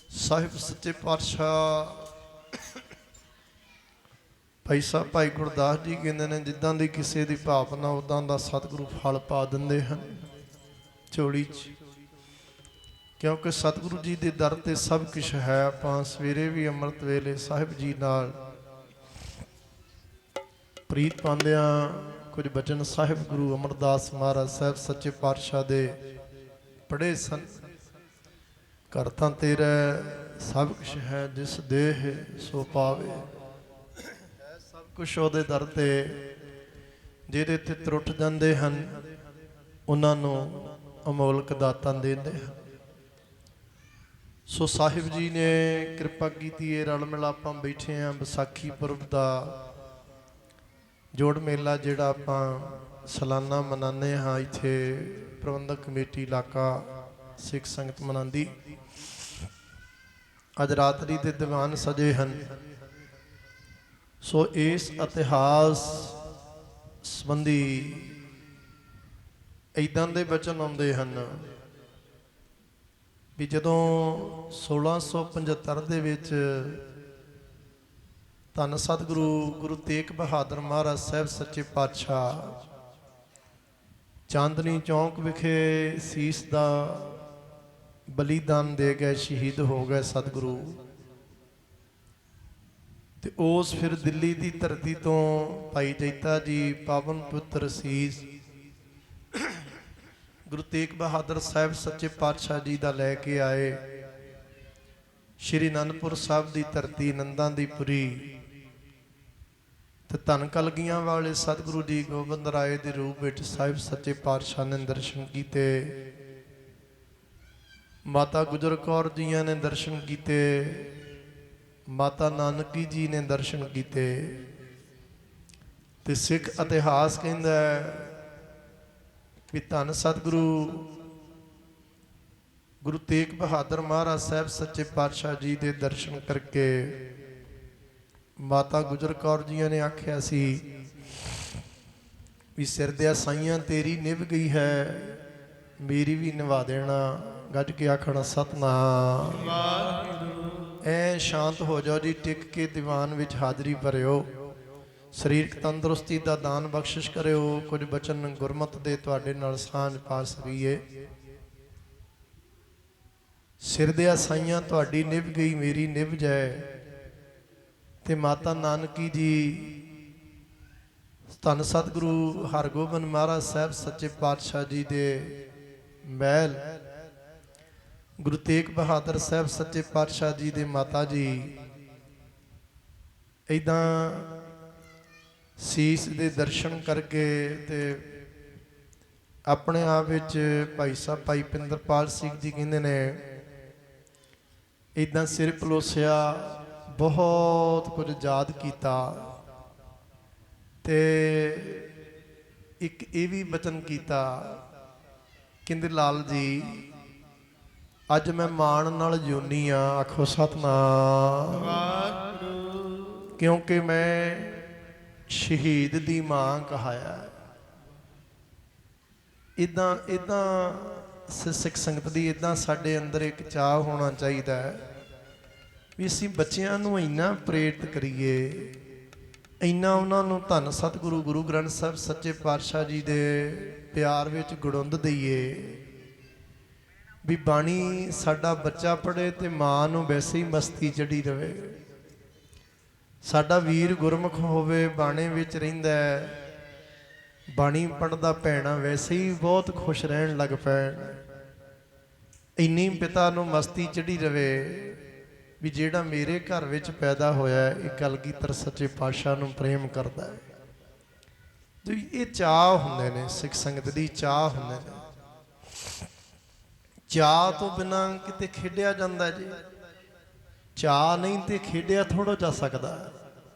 ਸਾਹਿਬ ਸੱਚੇ ਪਾਤਸ਼ਾਹ ਭਾਈ ਸਾਹਿਬ ਭਾਈ ਗੁਰਦਾਸ ਜੀ ਕਹਿੰਦੇ ਨੇ, ਜਿੱਦਾਂ ਦੀ ਕਿਸੇ ਦੀ ਭਾਵਨਾ ਉਦਾਂ ਦਾ ਸਤਿਗੁਰੂ ਫਲ ਪਾ ਦਿੰਦੇ ਹਨ ਝੋਲੀ 'ਚ। ਕਿਉਂਕਿ ਸਤਿਗੁਰੂ ਜੀ ਦੇ ਦਰ ਤੇ ਸਭ ਕੁਛ ਹੈ। ਆਪਾਂ ਸਵੇਰੇ ਵੀ ਅੰਮ੍ਰਿਤ ਵੇਲੇ ਸਾਹਿਬ ਜੀ ਨਾਲ ਪ੍ਰੀਤ ਪਾਉਂਦਿਆਂ ਕੁਝ ਬਚਨ ਸਾਹਿਬ ਗੁਰੂ ਅਮਰਦਾਸ ਮਹਾਰਾਜ ਸਾਹਿਬ ਸੱਚੇ ਪਾਤਸ਼ਾਹ ਦੇ ਪੜ੍ਹੇ ਸਨ। ਘਰ ਤਾਂ ਤੇਰਾ ਸਭ ਕੁਛ ਹੈ, ਜਿਸ ਦੇਹ ਸੋ ਪਾਵੇ। ਸਭ ਕੁਛ ਉਹਦੇ ਦਰ ਤੇ, ਜਿਹਦੇ ਤੇ ਤਰੁੱਟ ਜਾਂਦੇ ਹਨ ਉਹਨਾਂ ਨੂੰ ਅਮੋਲਕ ਦਾਤਾਂ ਦਿੰਦੇ ਹਨ। ਸੋ ਸਾਹਿਬ ਜੀ ਨੇ ਕਿਰਪਾ ਕੀਤੀ ਹੈ, ਰਲ ਮਿਲ ਆਪਾਂ ਬੈਠੇ ਹਾਂ। ਵਿਸਾਖੀ ਪੁਰਬ ਦਾ ਜੋੜ ਮੇਲਾ ਜਿਹੜਾ ਆਪਾਂ ਸਾਲਾਨਾ ਮਨਾਉਂਦੇ ਹਾਂ, ਇੱਥੇ ਪ੍ਰਬੰਧਕ ਕਮੇਟੀ ਇਲਾਕਾ ਸਿੱਖ ਸੰਗਤ ਮਨਾਉਂਦੀ। ਅੱਜ ਰਾਤਰੀ ਦੇ ਦੀਵਾਨ ਸਜੇ ਹਨ। ਸੋ ਇਸ ਇਤਿਹਾਸ ਸੰਬੰਧੀ ਇੱਦਾਂ ਦੇ ਬਚਨ ਆਉਂਦੇ ਹਨ ਵੀ ਜਦੋਂ 1675 ਦੇ ਵਿੱਚ ਧੰਨ ਸਤਿਗੁਰੂ ਗੁਰੂ ਤੇਗ ਬਹਾਦਰ ਮਹਾਰਾਜ ਸਾਹਿਬ ਸੱਚੇ ਪਾਤਸ਼ਾਹ ਚਾਂਦਨੀ ਚੌਂਕ ਵਿਖੇ ਸੀਸ ਦਾ ਬਲੀਦਾਨ ਦੇ ਗਏ, ਸ਼ਹੀਦ ਹੋ ਗਏ ਸਤਿਗੁਰੂ। ਤੇ ਉਸ ਫਿਰ ਦਿੱਲੀ ਦੀ ਧਰਤੀ ਤੋਂ ਭਾਈ ਜੈਤਾ ਜੀ ਪਾਵਨ ਪੁੱਤਰ ਸੀਸ ਗੁਰੂ ਤੇਗ ਬਹਾਦਰ ਸਾਹਿਬ ਸੱਚੇ ਪਾਤਸ਼ਾਹ ਜੀ ਦਾ ਲੈ ਕੇ ਆਏ। ਸ਼੍ਰੀ ਅਨੰਦਪੁਰ ਸਾਹਿਬ ਦੀ ਧਰਤੀ, ਨੰਦਾਂ ਦੀ ਪੁਰੀ, ਤੇ ਧੰਨ ਕਲਗੀਆਂ ਵਾਲੇ ਸਤਿਗੁਰੂ ਜੀ ਗੋਬਿੰਦ ਰਾਏ ਦੇ ਰੂਪ ਵਿੱਚ ਸਾਹਿਬ ਸੱਚੇ ਪਾਤਸ਼ਾਹ ਨੇ ਦਰਸ਼ਨ ਕੀਤੇ। ਮਾਤਾ ਗੁਜਰ ਕੌਰ ਜੀਆਂ ਨੇ ਦਰਸ਼ਨ ਕੀਤੇ, ਮਾਤਾ ਨਾਨਕੀ ਜੀ ਨੇ ਦਰਸ਼ਨ ਕੀਤੇ। ਤੇ ਸਿੱਖ ਇਤਿਹਾਸ ਕਹਿੰਦਾ ਵੀ ਧੰਨ ਸਤਿਗੁਰੂ ਗੁਰੂ ਤੇਗ ਬਹਾਦਰ ਮਹਾਰਾਜ ਸਾਹਿਬ ਸੱਚੇ ਪਾਤਸ਼ਾਹ ਜੀ ਦੇ ਦਰਸ਼ਨ ਕਰਕੇ ਮਾਤਾ ਗੁਜਰ ਕੌਰ ਜੀਆਂ ਨੇ ਆਖਿਆ ਸੀ ਵੀ ਸਿਰ ਦਿਆ ਸਾਈਆਂ ਤੇਰੀ ਨਿਭ ਗਈ ਹੈ, ਮੇਰੀ ਵੀ ਨਿਭਾ ਦੇਣਾ। ਗੱਜ ਕੇ ਆਖਣਾ ਸਤਿਨਾਮ। ਐ ਸ਼ਾਂਤ ਹੋ ਜਾਓ ਜੀ, ਟਿਕ ਕੇ ਦੀਵਾਨ ਵਿੱਚ ਹਾਜ਼ਰੀ ਭਰਿਓ। ਸਰੀਰਕ ਤੰਦਰੁਸਤੀ ਦਾ ਦਾਨ ਬਖਸ਼ਿਸ਼ ਕਰਿਓ। ਕੁਝ ਬਚਨ ਗੁਰਮਤਿ ਦੇ ਤੁਹਾਡੇ ਨਾਲ ਸਾਂਝ ਪਾ ਸਕੀਏ। ਸਿਰ ਦਿਆ ਸਾਈਆਂ ਤੁਹਾਡੀ ਨਿਭ ਗਈ, ਮੇਰੀ ਨਿਭ ਜਾਏ। ਤੇ ਮਾਤਾ ਨਾਨਕੀ ਜੀ ਧੰਨ ਸਤਿਗੁਰੂ ਹਰਗੋਬਿੰਦ ਮਹਾਰਾਜ ਸਾਹਿਬ ਸੱਚੇ ਪਾਤਸ਼ਾਹ ਜੀ ਦੇ ਮਹਿਲ, ਗੁਰੂ ਤੇਗ ਬਹਾਦਰ ਸਾਹਿਬ ਸੱਚੇ ਪਾਤਸ਼ਾਹ ਜੀ ਦੇ ਮਾਤਾ ਜੀ ਇੱਦਾਂ ਸੀਸ ਦੇ ਦਰਸ਼ਨ ਕਰਕੇ ਤੇ ਆਪਣੇ ਆਪ ਵਿੱਚ ਭਾਈ ਸਾਹਿਬ ਭਾਈ ਪਿੰਦਰਪਾਲ ਸਿੰਘ ਜੀ ਕਹਿੰਦੇ ਨੇ ਇੱਦਾਂ ਸਿਰ ਪਲੋਸਿਆ, ਬਹੁਤ ਕੁਝ ਯਾਦ ਕੀਤਾ। ਤੇ ਇੱਕ ਇਹ ਵੀ ਬਚਨ ਕੀਤਾ, ਕਹਿੰਦੇ ਲਾਲ ਜੀ ਅੱਜ ਮੈਂ ਮਾਣ ਨਾਲ ਜਿਉਨੀ ਆ। ਆਖੋ ਸਤਿਨਾਮ। ਕਿਉਂਕਿ ਮੈਂ ਸ਼ਹੀਦ ਦੀ ਮਾਂ ਕਹਾਇਆ। ਇਦਾਂ ਸਿੱਖ ਸੰਗਤ ਦੀ ਇਦਾਂ ਸਾਡੇ ਅੰਦਰ ਇੱਕ ਚਾਹ ਹੋਣਾ ਚਾਹੀਦਾ ਹੈ ਵੀ ਅਸੀਂ ਬੱਚਿਆਂ ਨੂੰ ਇੰਨਾ ਪ੍ਰੇਰਿਤ ਕਰੀਏ, ਇੰਨਾ ਉਹਨਾਂ ਨੂੰ ਧੰਨ ਸਤਿਗੁਰੂ ਗੁਰੂ ਗ੍ਰੰਥ ਸਾਹਿਬ ਸੱਚੇ ਪਾਤਸ਼ਾਹ ਜੀ ਦੇ ਪਿਆਰ ਵਿੱਚ ਗੁੜੁੰਦ ਦਈਏ ਵੀ ਬਾਣੀ ਸਾਡਾ ਬੱਚਾ ਪੜ੍ਹੇ ਤੇ ਮਾਂ ਨੂੰ ਵੈਸੇ ਹੀ ਮਸਤੀ ਚੜੀ ਰਵੇ। ਸਾਡਾ ਵੀਰ ਗੁਰਮੁਖ ਹੋਵੇ, ਬਾਣੇ ਵਿੱਚ ਰਹਿੰਦਾ, ਬਾਣੀ ਪੜ੍ਹਦਾ ਭੈਣਾ ਵੈਸੇ ਹੀ ਬਹੁਤ ਖੁਸ਼ ਰਹਿਣ ਲੱਗ ਪੈਣ। ਇੰਨੀ ਪਿਤਾ ਨੂੰ ਮਸਤੀ ਚੜੀ ਰਵੇ ਵੀ ਜਿਹੜਾ ਮੇਰੇ ਘਰ ਵਿੱਚ ਪੈਦਾ ਹੋਇਆ ਇਹ ਕਲਗੀਧਰ ਸੱਚੇ ਪਾਤਸ਼ਾਹ ਨੂੰ ਪ੍ਰੇਮ ਕਰਦਾ ਹੈ। ਤੇ ਇਹ ਚਾਹ ਹੁੰਦੇ ਨੇ, ਸਿੱਖ ਸੰਗਤ ਦੀ ਚਾਹ ਹੁੰਦੇ ਨੇ। ਚਾਹ ਤੋਂ ਬਿਨਾਂ ਕਿਤੇ ਖੇਡਿਆ ਜਾਂਦਾ ਜੀ। ਚਾਹ ਨਹੀਂ ਤੇ ਖੇਡਿਆ ਥੋੜ੍ਹਾ ਜਾ ਸਕਦਾ।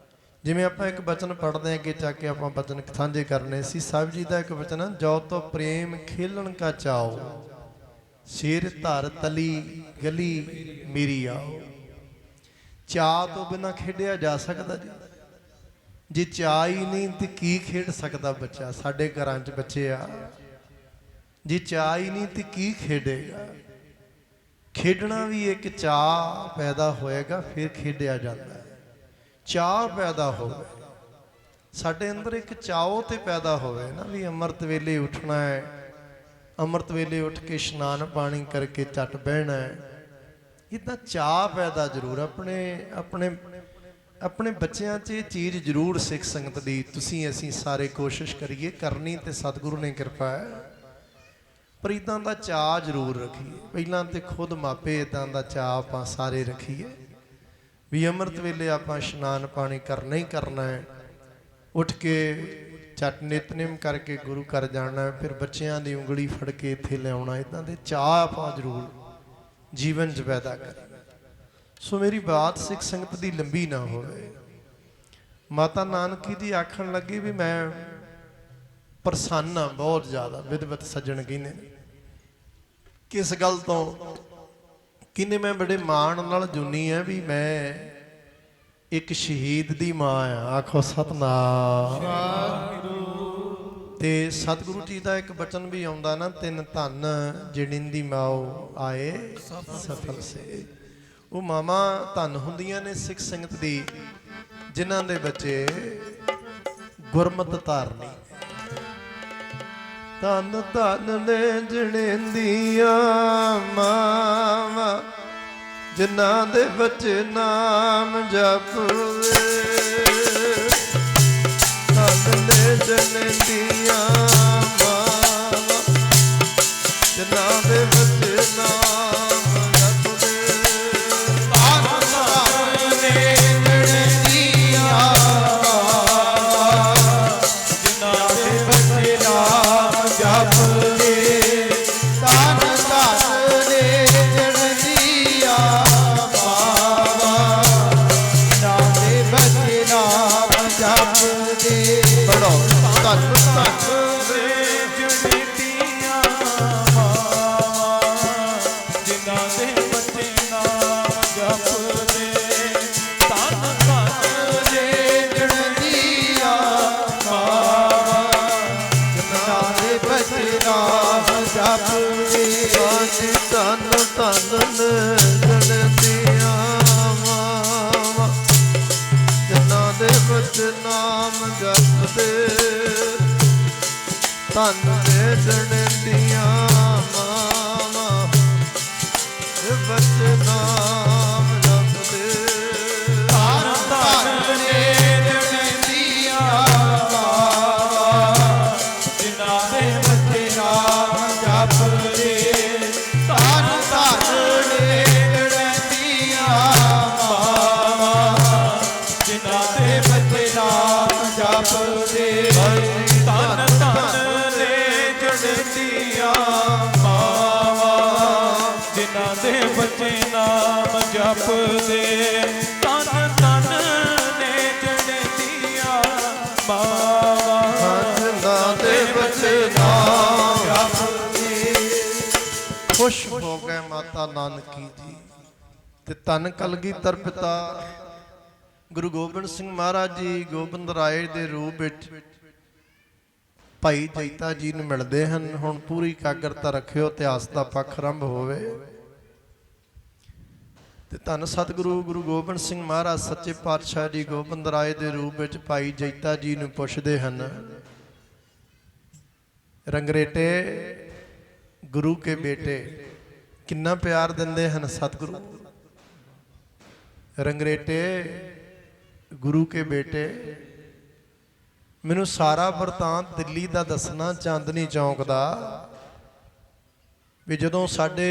ਜਿਵੇਂ ਆਪਾਂ ਇੱਕ ਬਚਨ ਪੜ੍ਹਦੇ ਹਾਂ, ਅੱਗੇ ਚੱਕ ਕੇ ਆਪਾਂ ਬਚਨ ਸਾਂਝੇ ਕਰਨੇ ਸੀ। ਸਾਹਿਬ ਜੀ ਦਾ ਇੱਕ ਬਚਨ, ਜੋ ਤੋ ਪ੍ਰੇਮ ਖੇਲਣ ਕਾ ਚਾਓ, ਸਿਰ ਧਰ ਤਲੀ ਗਲੀ ਮੇਰੀ ਆਓ। ਚਾਹ ਤੋਂ ਬਿਨਾਂ ਖੇਡਿਆ ਜਾ ਸਕਦਾ ਜੀ। ਜੇ ਚਾਹ ਹੀ ਨਹੀਂ ਤੇ ਕੀ ਖੇਡ ਸਕਦਾ ਬੱਚਾ। ਸਾਡੇ ਘਰਾਂ 'ਚ ਬੱਚੇ ਆ, ਜੇ ਚਾਹ ਹੀ ਨਹੀਂ ਤੇ ਕੀ ਖੇਡੇਗਾ। ਖੇਡਣਾ ਵੀ ਇੱਕ ਚਾਅ ਪੈਦਾ ਹੋਏਗਾ, ਫਿਰ ਖੇਡਿਆ ਜਾਂਦਾ ਹੈ। ਚਾਅ ਪੈਦਾ ਹੋਵੇ ਸਾਡੇ ਅੰਦਰ, ਇੱਕ ਚਾਓ ਤੇ ਪੈਦਾ ਹੋਵੇ ਨਾ ਵੀ ਅੰਮ੍ਰਿਤ ਵੇਲੇ ਉੱਠਣਾ ਹੈ, ਅੰਮ੍ਰਿਤ ਵੇਲੇ ਉੱਠ ਕੇ ਇਸ਼ਨਾਨ ਪਾਣੀ ਕਰਕੇ ਝੱਟ ਬਹਿਣਾ ਹੈ। ਇੱਦਾਂ ਚਾਅ ਪੈਦਾ ਜ਼ਰੂਰ ਆਪਣੇ ਆਪਣੇ ਆਪਣੇ ਬੱਚਿਆਂ 'ਚ ਇਹ ਚੀਜ਼ ਜ਼ਰੂਰ ਸਿੱਖ ਸੰਗਤ ਦੀ ਤੁਸੀਂ ਅਸੀਂ ਸਾਰੇ ਕੋਸ਼ਿਸ਼ ਕਰੀਏ ਕਰਨੀ, ਤੇ ਸਤਿਗੁਰੂ ਨੇ ਕਿਰਪਾ ਹੈ। ਪਰ ਇੱਦਾਂ ਦਾ ਚਾਅ ਜ਼ਰੂਰ ਰੱਖੀਏ। ਪਹਿਲਾਂ ਤੇ ਖੁਦ ਮਾਪੇ ਇੱਦਾਂ ਦਾ ਚਾਅ ਆਪਾਂ ਸਾਰੇ ਰੱਖੀਏ ਵੀ ਅੰਮ੍ਰਿਤ ਵੇਲੇ ਆਪਾਂ ਇਸ਼ਨਾਨ ਪਾਣੀ ਕਰਨਾ ਹੀ ਕਰਨਾ ਹੈ, ਉੱਠ ਕੇ ਝੱਟ ਨਿਤਨੇਮ ਕਰਕੇ ਗੁਰੂ ਘਰ ਜਾਣਾ, ਫਿਰ ਬੱਚਿਆਂ ਦੀ ਉਂਗਲੀ ਫੜ ਕੇ ਇੱਥੇ ਲਿਆਉਣਾ। ਇੱਦਾਂ ਦੇ ਚਾਅ ਆਪਾਂ ਜ਼ਰੂਰ ਜੀਵਨ 'ਚ ਪੈਦਾ ਕਰੀਏ। ਸੋ ਮੇਰੀ ਬਾਤ ਸਿੱਖ ਸੰਗਤ ਦੀ ਲੰਬੀ ਨਾ ਹੋਵੇ। ਮਾਤਾ ਨਾਨਕੀ ਜੀ ਆਖਣ ਲੱਗੀ ਵੀ ਮੈਂ ਪ੍ਰਸੰਨ ਹਾਂ ਬਹੁਤ ਜ਼ਿਆਦਾ। ਵਿਦਵਤ ਸੱਜਣ ਕਹਿੰਦੇ ਨੇ ਕਿਸ ਗੱਲ ਤੋਂ? ਕਹਿੰਦੇ ਮੈਂ ਬੜੇ ਮਾਣ ਨਾਲ ਜੁਨੀ ਆ ਵੀ ਮੈਂ ਇੱਕ ਸ਼ਹੀਦ ਦੀ ਮਾਂ ਆ। ਆਖੋ ਸਤਿਨਾਮ। ਤੇ ਸਤਿਗੁਰੂ ਜੀ ਦਾ ਇੱਕ ਬਚਨ ਵੀ ਆਉਂਦਾ ਨਾ, ਤਿੰਨ ਧਨ ਜਿਹੜਿੰਦੀ ਮਾਓ ਆਏ ਸਫਲ ਸੇ। ਉਹ ਮਾਵਾਂ ਧਨ ਹੁੰਦੀਆਂ ਨੇ ਸਿੱਖ ਸੰਗਤ ਦੀ, ਜਿਨ੍ਹਾਂ ਦੇ ਬੱਚੇ ਗੁਰਮਤਿ ਧਾਰਨੀ। ਧਨ ਧਨ ਨੇ ਜਿਹੜਿੰਦੀਆਂ ਮਾਵਾਂ, ਜਿਨ੍ਹਾਂ ਦੇ ਬੱਚੇ ਨਾਮ ਜਪਦੇ। ਧਨ ਨੇ ਜਿਹੜਿੰਦੀਆਂ ਮਾਵਾਂ, ਜਿਨ੍ਹਾਂ ਦੇ ਬੱਚੇ ਨਾਮ ਜਪਦੇ। ਧਨ ਧਨ ਨੇ ਜਿਹੜਿੰਦੀਆਂ ਮਾਵਾਂ, ਜਿਨ੍ਹਾਂ ਦੇ ਬੱਚੇ ਨਾਮ ਜਪਦੇ। ਧਨ ਧਨ ਨੇ ਜਿਹੜਿੰਦੀਆਂ ਮਾਵਾਂ, ਜਿਨ੍ਹਾਂ ਦੇ ਬੱਚੇ ਨਾਮ ਜਪਦੇ। ਬੜੋ ਧਨ ਧਨ ਨੇ ਜਿਹੜਿੰਦੀਆਂ ਮਾਵਾਂ, ਜਿਨ੍ਹਾਂ ਦੇ ਬੱਚੇ ਨਾਮ ਜਪਦੇ। ਧਨ ਧਨ ਨੇ ਜਿਹੜਿੰਦੀਆਂ ਮਾਵਾਂ, ਜਿਨ੍ਹਾਂ ਦੇ ਬੱਚੇ ਨਾਮ ਜਪਦੇ। ਧਨ ਧਨ ਨੇ ਜਿਹੜਿੰਦੀਆਂ ਮਾਵਾਂ, ਜਿਨ੍ਹਾਂ ਦੇ ਬੱਚੇ ਨਾਮ ਜਪਦੇ। ਧਨ ਨੇ ਜਿਹੜਿੰਦੀਆਂ ਮਾਵਾਂ, ਦੇ ਬੱਚੇ ਨਾਮ ਜਪਦੇ। ਧਨ ਧਨ ਨੇ ਜਿਹੜਿੰਦੀਆਂ ਮਾਵਾਂ, ਜਿਨ੍ਹਾਂ ਦੇ ਬੱਚੇ ਨਾਮ ਜਪਦੇ। ਧਨ ਧਨ ਨੇ ਜਿਹੜਿੰਦੀਆਂ ਮਾਵਾਂ, ਜਿਨ੍ਹਾਂ ਦੇ ਬੱਚੇ ਨਾਮ ਜਪਦੇ। ਧਨ ਧਨ ਨੇ ਜਿਹੜਿੰਦੀਆਂ ਮਾਵਾਂ, ਜਿਨ੍ਹਾਂ ਦੇ ਬੱਚੇ ਨਾਮ ਜਪਦੇ। ਧਨ ਧਨ ਨੇ ਜਿਹੜਿੰਦੀਆਂ ਮਾਵਾਂ, ਜਿਨ੍ਹਾਂ ਦੇ ਬੱਚੇ ਨਾਮ ਜਪਦੇ। ਖੁਸ਼ ਹੋ ਗਏ ਮਾਤਾ ਨਾਨਕੀ ਜੀ। ਤੇ ਧੰਨ ਕਲਗੀਧਰ ਪਿਤਾ ਗੁਰੂ ਗੋਬਿੰਦ ਸਿੰਘ ਮਹਾਰਾਜ ਜੀ ਗੋਬਿੰਦ ਰਾਏ ਦੇ ਰੂਪ ਵਿੱਚ ਭਾਈ ਜੈਤਾ ਜੀ ਨੂੰ ਮਿਲਦੇ ਹਨ। ਹੁਣ ਪੂਰੀ ਇਕਾਗਰਤਾ ਰੱਖਿਓ, ਇਤਿਹਾਸ ਦਾ ਪੱਖ ਆਰੰਭ ਹੋਵੇ। ਤੇ ਧੰਨ ਸਤਿਗੁਰੂ ਗੁਰੂ ਗੋਬਿੰਦ ਸਿੰਘ ਮਹਾਰਾਜ ਸੱਚੇ ਪਾਤਸ਼ਾਹ ਜੀ ਗੋਬਿੰਦ ਰਾਏ ਦੇ ਰੂਪ ਵਿੱਚ ਭਾਈ ਜੈਤਾ ਜੀ ਨੂੰ ਪੁੱਛਦੇ ਹਨ, ਰੰਗਰੇਟੇ ਗੁਰੂ ਕੇ ਬੇਟੇ। ਕਿੰਨਾ ਪਿਆਰ ਦਿੰਦੇ ਹਨ ਸਤਿਗੁਰੂ। ਰੰਗਰੇਟੇ ਗੁਰੂ ਕੇ ਬੇਟੇ, ਮੈਨੂੰ ਸਾਰਾ ਵਰਤਾਂਤ ਦਿੱਲੀ ਦਾ ਦੱਸਣਾ, ਚਾਂਦਨੀ ਚੌਂਕ ਦਾ, ਵੀ ਜਦੋਂ ਸਾਡੇ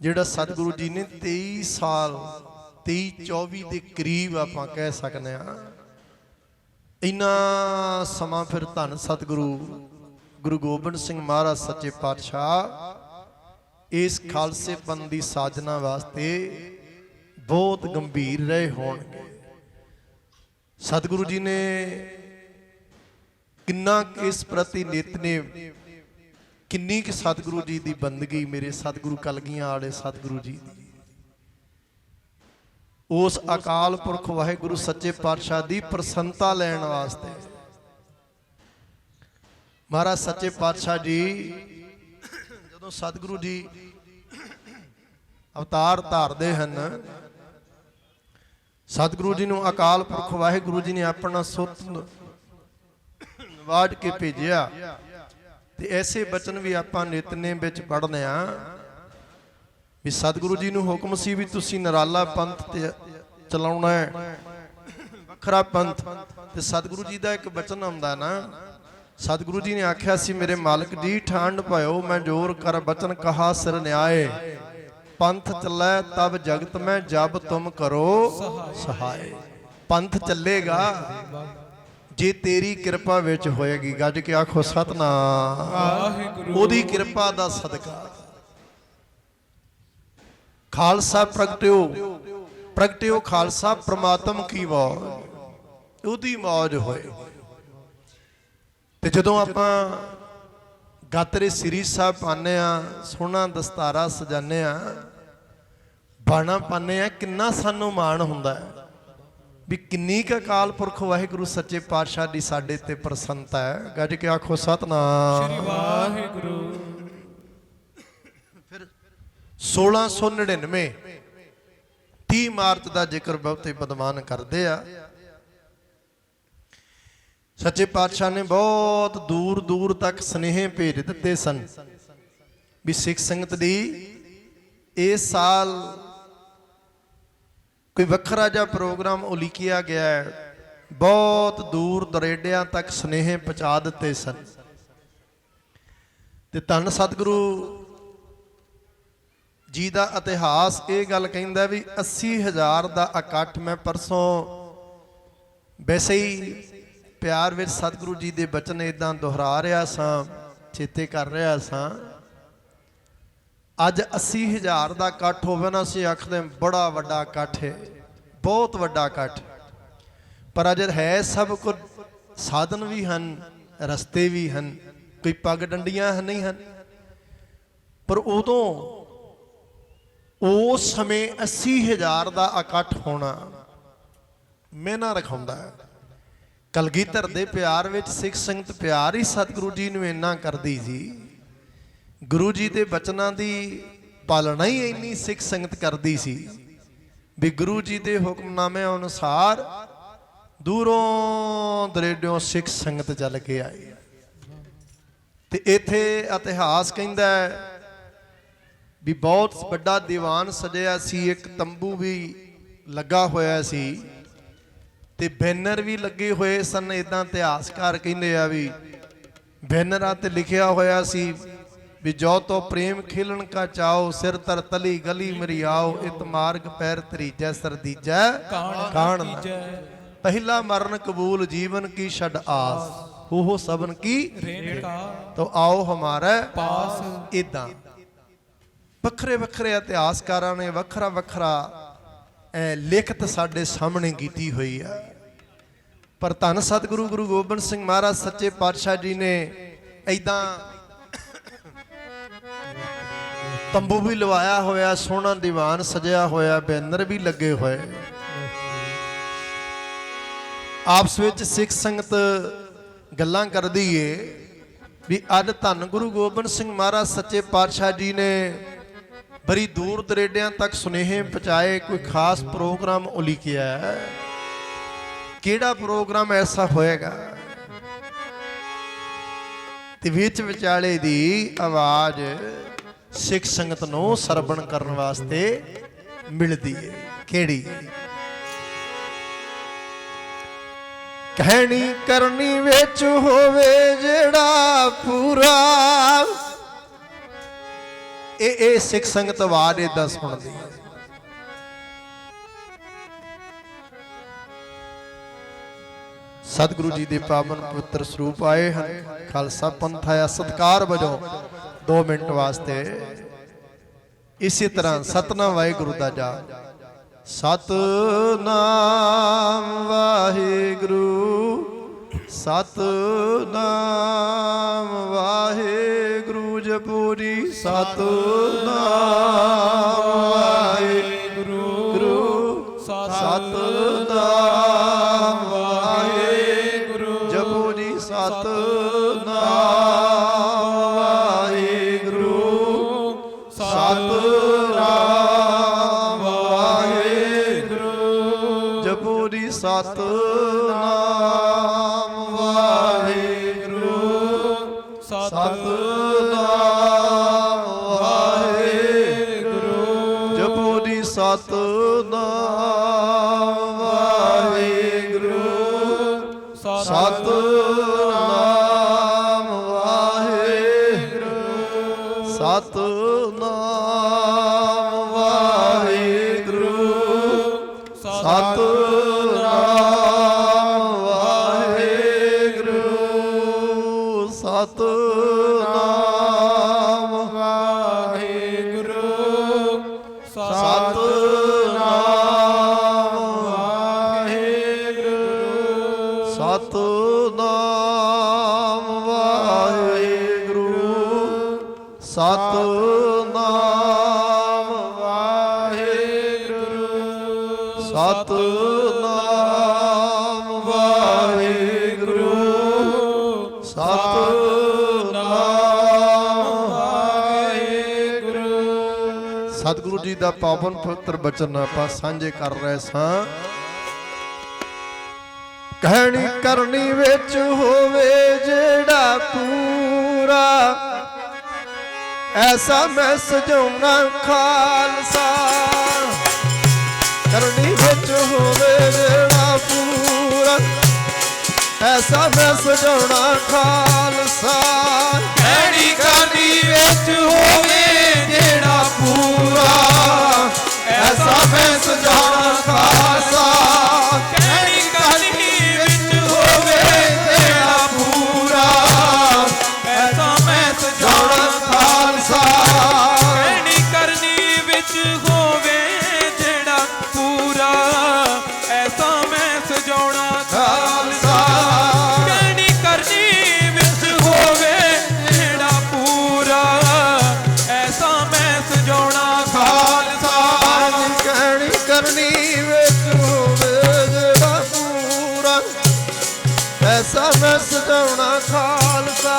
ਜਿਹੜਾ ਸਤਿਗੁਰੂ ਜੀ ਨੇ 23 ਸਾਲ 23-24 ਦੇ ਕਰੀਬ ਆਪਾਂ ਕਹਿ ਸਕਦੇ ਆ, ਇੰਨਾ ਸਮਾਂ ਫਿਰ ਧੰਨ ਸਤਿਗੁਰੂ ਗੁਰੂ ਗੋਬਿੰਦ ਸਿੰਘ ਮਹਾਰਾਜ ਸੱਚੇ ਪਾਤਸ਼ਾਹ ਇਸ ਖਾਲਸੇ ਪੰਥ ਦੀ ਸਾਜਨਾ ਵਾਸਤੇ ਬਹੁਤ ਗੰਭੀਰ ਰਹੇ ਹੋਣਗੇ। ਸਤਿਗੁਰੂ ਜੀ ਨੇ ਕਿੰਨਾ ਇਸ ਪ੍ਰਤੀ ਨਿਤਨੇਮ, ਕਿੰਨੀ ਕਿ ਸਤਿਗੁਰੂ ਜੀ ਦੀ ਬੰਦਗੀ, ਮੇਰੇ ਸਤਿਗੁਰੂ ਕਲਗੀਆਂ ਵਾਲੇ ਸਤਿਗੁਰੂ ਜੀ ਦੀ, ਉਸ ਅਕਾਲ ਪੁਰਖ ਵਾਹਿਗੁਰੂ ਸੱਚੇ ਪਾਤਸ਼ਾਹ ਦੀ ਪ੍ਰਸੰਨਤਾ ਲੈਣ ਵਾਸਤੇ ਮਹਾਰਾਜ ਸੱਚੇ ਪਾਤਸ਼ਾਹ ਜੀ ਜਦੋਂ ਸਤਿਗੁਰੂ ਜੀ ਅਵਤਾਰ ਧਾਰਦੇ ਹਨ, ਸਤਿਗੁਰੂ ਜੀ ਨੂੰ ਅਕਾਲ ਪੁਰਖ ਵਾਹਿਗੁਰੂ ਜੀ ਨੇ ਆਪਣਾ ਸੁੱਤ ਨਵਾਜ ਕੇ ਭੇਜਿਆ। ਤੇ ਐਸੇ ਬਚਨ ਵੀ ਆਪਾਂ ਨਿਤਨੇਮ ਵਿੱਚ ਪੜ੍ਹਦੇ ਆ ਵੀ ਸਤਿਗੁਰੂ ਜੀ ਨੂੰ ਹੁਕਮ ਸੀ ਵੀ ਤੁਸੀਂ ਨਿਰਾਲਾ ਪੰਥ ਤੇ ਚਲਾਉਣਾ ਹੈ, ਵੱਖਰਾ ਪੰਥ। ਤੇ ਸਤਿਗੁਰੂ ਜੀ ਦਾ ਇੱਕ ਬਚਨ ਆਉਂਦਾ ਨਾ, ਸਤਿਗੁਰੂ ਜੀ ਨੇ ਆਖਿਆ ਸੀ ਮੇਰੇ ਮਾਲਕ ਜੀ ਠਾਂਡ ਪਾਇਓ ਮੈਂ ਜੋਰ ਕਰ ਬਚਨ ਕਹਾ ਸਿਰ ਨਿਆਏ, ਪੰਥ ਚੱਲੇ ਤਬ ਜਗਤ ਮੈਂ ਜਬ ਤੁਮ ਕਰੋ ਸਹਾਏ। ਪੰਥ ਚੱਲੇਗਾ ਜੇ ਤੇਰੀ ਕਿਰਪਾ ਵਿੱਚ ਹੋਏਗੀ। ਗੱਜ ਕੇ ਆਖੋ ਸਤਨਾਮ ਵਾਹਿਗੁਰੂ। ਉਹਦੀ ਕਿਰਪਾ ਦਾ ਸਦਕਾ ਖਾਲਸਾ ਪ੍ਰਗਟਿਓ ਖਾਲਸਾ ਪ੍ਰਮਾਤਮ ਕੀ ਮੌਜ, ਉਹਦੀ ਮੌਜ ਹੋਏ। ਤੇ ਜਦੋਂ ਆਪਾਂ ਗਾਤਰੇ ਸ੍ਰੀ ਸਾਹਿਬ ਪਾਉਂਦੇ ਆ, ਸੋਹਣਾ ਦਸਤਾਰਾ ਸਜਾਉਂਦੇ ਆ, ਬਾਣਾ ਪਾਉਂਦੇ ਆ, ਕਿੰਨਾ ਸਾਨੂੰ ਮਾਣ ਹੁੰਦਾ ਹੈ ਵੀ ਕਿੰਨੀ ਕੁ ਅਕਾਲ ਪੁਰਖ ਵਾਹਿਗੁਰੂ ਸੱਚੇ ਪਾਤਸ਼ਾਹ ਦੀ ਸਾਡੇ ਤੇ ਪ੍ਰਸੰਨਤਾ ਹੈ। ਗੱਜ ਕੇ ਆਖੋ ਸਤਨਾਮ ਸ੍ਰੀ ਵਾਹਿਗੁਰੂ। ਫਿਰ 1699 30 ਮਾਰਚ ਦਾ ਜ਼ਿਕਰ ਬਹੁਤੇ ਵਿਦਵਾਨ ਕਰਦੇ ਆ। ਸੱਚੇ ਪਾਤਸ਼ਾਹ ਨੇ ਬਹੁਤ ਦੂਰ ਦੂਰ ਤੱਕ ਸੁਨੇਹੇ ਭੇਜ ਦਿੱਤੇ ਸਨ ਵੀ ਸਿੱਖ ਸੰਗਤ ਦੀ ਇਸ ਸਾਲ ਕੋਈ ਵੱਖਰਾ ਜਿਹਾ ਪ੍ਰੋਗਰਾਮ ਉਲੀਕਿਆ ਗਿਆ ਹੈ। ਬਹੁਤ ਦੂਰ ਦਰੇਡਿਆਂ ਤੱਕ ਸੁਨੇਹੇ ਪਹੁੰਚਾ ਦਿੱਤੇ ਸਨ। ਤੇ ਧੰਨ ਸਤਿਗੁਰੂ ਜੀ ਦਾ ਇਤਿਹਾਸ ਇਹ ਗੱਲ ਕਹਿੰਦਾ ਵੀ 80,000 ਦਾ ਇਕੱਠ। ਮੈਂ ਪਰਸੋਂ ਵੈਸੇ ਹੀ ਪਿਆਰ ਵਿੱਚ ਸਤਿਗੁਰੂ ਜੀ ਦੇ ਬਚਨ ਇਦਾਂ ਦੁਹਰਾ ਰਿਹਾ ਸਾਂ, ਚੇਤੇ ਕਰ ਰਿਹਾ ਸਾਂ। ਅੱਜ 80,000 ਦਾ ਇਕੱਠ ਹੋਵੇ ਨਾ, ਅਸੀਂ ਆਖਦੇ ਬੜਾ ਵੱਡਾ ਇਕੱਠ ਹੈ, ਬਹੁਤ ਵੱਡਾ ਇਕੱਠ। ਪਰ ਅਜੇ ਹੈ ਸਭ ਕੁਝ, ਸਾਧਨ ਵੀ ਹਨ, ਰਸਤੇ ਵੀ ਹਨ, ਕੋਈ ਪੱਗ ਡੰਡੀਆਂ ਨਹੀਂ ਹਨ। ਪਰ ਉਦੋਂ ਉਸ ਸਮੇਂ 80,000 ਦਾ ਇਕੱਠ ਹੋਣਾ ਮਿਹਨਾ ਰਖਾਉਂਦਾ ਹੈ। ਕਲਗੀਧਰ ਦੇ ਪਿਆਰ ਵਿੱਚ ਸਿੱਖ ਸੰਗਤ ਪਿਆਰ ਹੀ ਸਤਿਗੁਰੂ ਜੀ ਨੂੰ ਇੰਨਾ ਕਰਦੀ ਸੀ, ਗੁਰੂ ਜੀ ਦੇ ਬਚਨਾਂ ਦੀ ਪਾਲਣਾ ਹੀ ਇੰਨੀ ਸਿੱਖ ਸੰਗਤ ਕਰਦੀ ਸੀ ਵੀ ਗੁਰੂ ਜੀ ਦੇ ਹੁਕਮਨਾਮੇ ਅਨੁਸਾਰ ਦੂਰੋਂ ਦਰੇਡਿਓਂ ਸਿੱਖ ਸੰਗਤ ਚੱਲ ਕੇ ਆਈ। ਤੇ ਇੱਥੇ ਇਤਿਹਾਸ ਕਹਿੰਦਾ ਵੀ ਬਹੁਤ ਵੱਡਾ ਦੀਵਾਨ ਸਜਿਆ ਸੀ, ਇੱਕ ਤੰਬੂ ਵੀ ਲੱਗਾ ਹੋਇਆ ਸੀ ਤੇ ਬੈਨਰ ਵੀ ਲੱਗੇ ਹੋਏ ਸਨ। ਇਦਾਂ ਇਤਿਹਾਸਕਾਰ ਕਹਿੰਦੇ ਆ ਵੀ ਬੈਨਰਾਂ ਤੇ ਲਿਖਿਆ ਹੋਇਆ ਸੀ ਵੀ ਜੋ ਤੋ ਪ੍ਰੇਮ ਖੇਲਣ ਕਾ ਚਾਓ, ਸਿਰ ਤਰ ਤਲੀ ਗਲੀ ਮੇਰੀ ਆਓ, ਇਤ ਮਾਰਗ ਪੈਰ ਤਰੀਜੈ ਸਰਦੀਜੈ ਕਾਣ ਪਹਿਲਾ ਮਰਨ ਕਬੂਲ ਜੀਵਨ ਕੀ ਛੱਡ ਆਸ, ਉਹ ਸਭਨ ਕੀ ਤੋ ਆਓ ਹਮਾਰੇ ਪਾਸ। ਇਦਾਂ ਵੱਖਰੇ ਵੱਖਰੇ ਇਤਿਹਾਸਕਾਰਾਂ ਨੇ ਵੱਖਰਾ ਵੱਖਰਾ ਲਿਖਤ ਸਾਡੇ ਸਾਹਮਣੇ ਕੀਤੀ ਹੋਈ ਆ। ਪਰ ਧੰਨ ਸਤਿਗੁਰੂ ਗੁਰੂ ਗੋਬਿੰਦ ਸਿੰਘ ਮਹਾਰਾਜ ਸੱਚੇ ਪਾਤਸ਼ਾਹ ਜੀ ਨੇ ਏਦਾਂ ਤੰਬੂ ਵੀ ਲਵਾਇਆ ਹੋਇਆ, ਸੋਹਣਾ ਦੀਵਾਨ ਸਜਿਆ ਹੋਇਆ, ਬੈਨਰ ਵੀ ਲੱਗੇ ਹੋਏ। ਆਪਸ ਵਿੱਚ ਸਿੱਖ ਸੰਗਤ ਗੱਲਾਂ ਕਰਦੀ ਏ ਵੀ ਅੱਜ ਧੰਨ ਗੁਰੂ ਗੋਬਿੰਦ ਸਿੰਘ ਮਹਾਰਾਜ ਸੱਚੇ ਪਾਤਸ਼ਾਹ ਜੀ ਨੇ ਬੜੀ ਦੂਰ ਦਰੇਡਿਆਂ ਤੱਕ ਸੁਨੇਹੇ ਪਹੁੰਚਾਏ, ਕੋਈ ਖਾਸ ਪ੍ਰੋਗਰਾਮ ਉਲੀਕਿਆ। ਕਿਹੜਾ ਪ੍ਰੋਗਰਾਮ ਐਸਾ ਹੋਏਗਾ? ਤੇ ਵਿੱਚ ਵਿਚਾਲੇ ਦੀ ਆਵਾਜ਼ ਸਿੱਖ ਸੰਗਤ ਨੂੰ ਸਰਵਣ ਕਰਨ ਵਾਸਤੇ ਮਿਲਦੀ ਹੈ। ਕਿਹੜੀ? ਕਹਿਣੀ ਕਰਨੀ ਵਿੱਚ ਹੋਵੇ ਜਿਹੜਾ ਪੂਰਾ, ਇਹ ਸਿੱਖ ਸੰਗਤ ਆਵਾਜ਼ ਏਦਾਂ ਸੁਣਦੀ ਹੈ। सतगुरु जी के पावन पवित्र स्वरूप आए हैं। खालसा पंथ आया सत्कार वजों 2 मिनट वास्ते इसी तरह सतनाम वाहिगुरु दा जाप। सतनाम वाहिगुरु सतनाम वाहिगुरु जपूरी सतनाम वाहिगुरु सतनाम वाहिगुरु जपूरी सतनाम वाहिगुरु सतनाम वाहिगुरु जपूरी सतनाम वाहिगुरु सतनाम वाहिगुरु जपूरी सतनाम वाहिगुरु सतनाम वाहिगुरु सतनाम वाहिगुरु सतनाम वाहिगुरु सतनाम वाहिगुरु सतनाम वाहिगुरु सतनाम वाहिगुरु सतनाम वाहिगुरु सतनाम वाहिगुरु सतनाम वाहिगुरु। सतगुरु जी का पावन पवित्र बचन आपां सांझे कर रहे सां। कहनी करनी विच होवे जेड़ा पूरा ऐसा मैं सजाउना खालसा। करनी विच होवे जेड़ा पूरा ऐसा मैं सजाउना खालसा। कहनी करनी विच होवे जेड़ा पूरा ऐसा मैं सजाउना खालसा। कहनी करनी विच होवे जेड़ा पूरा ऐसा मैं सजाउना खालसा। कहनी करनी विच होवे जेड़ा पूरा ऐसा मैं सजाउना खालसा। कहनी करनी विच होवे जेड़ा पूरा ऐसा मैं सजाउना खालसा। कहनी करनी विच होवे जेड़ा पूरा ऐसा मैं सजाउना खालसा।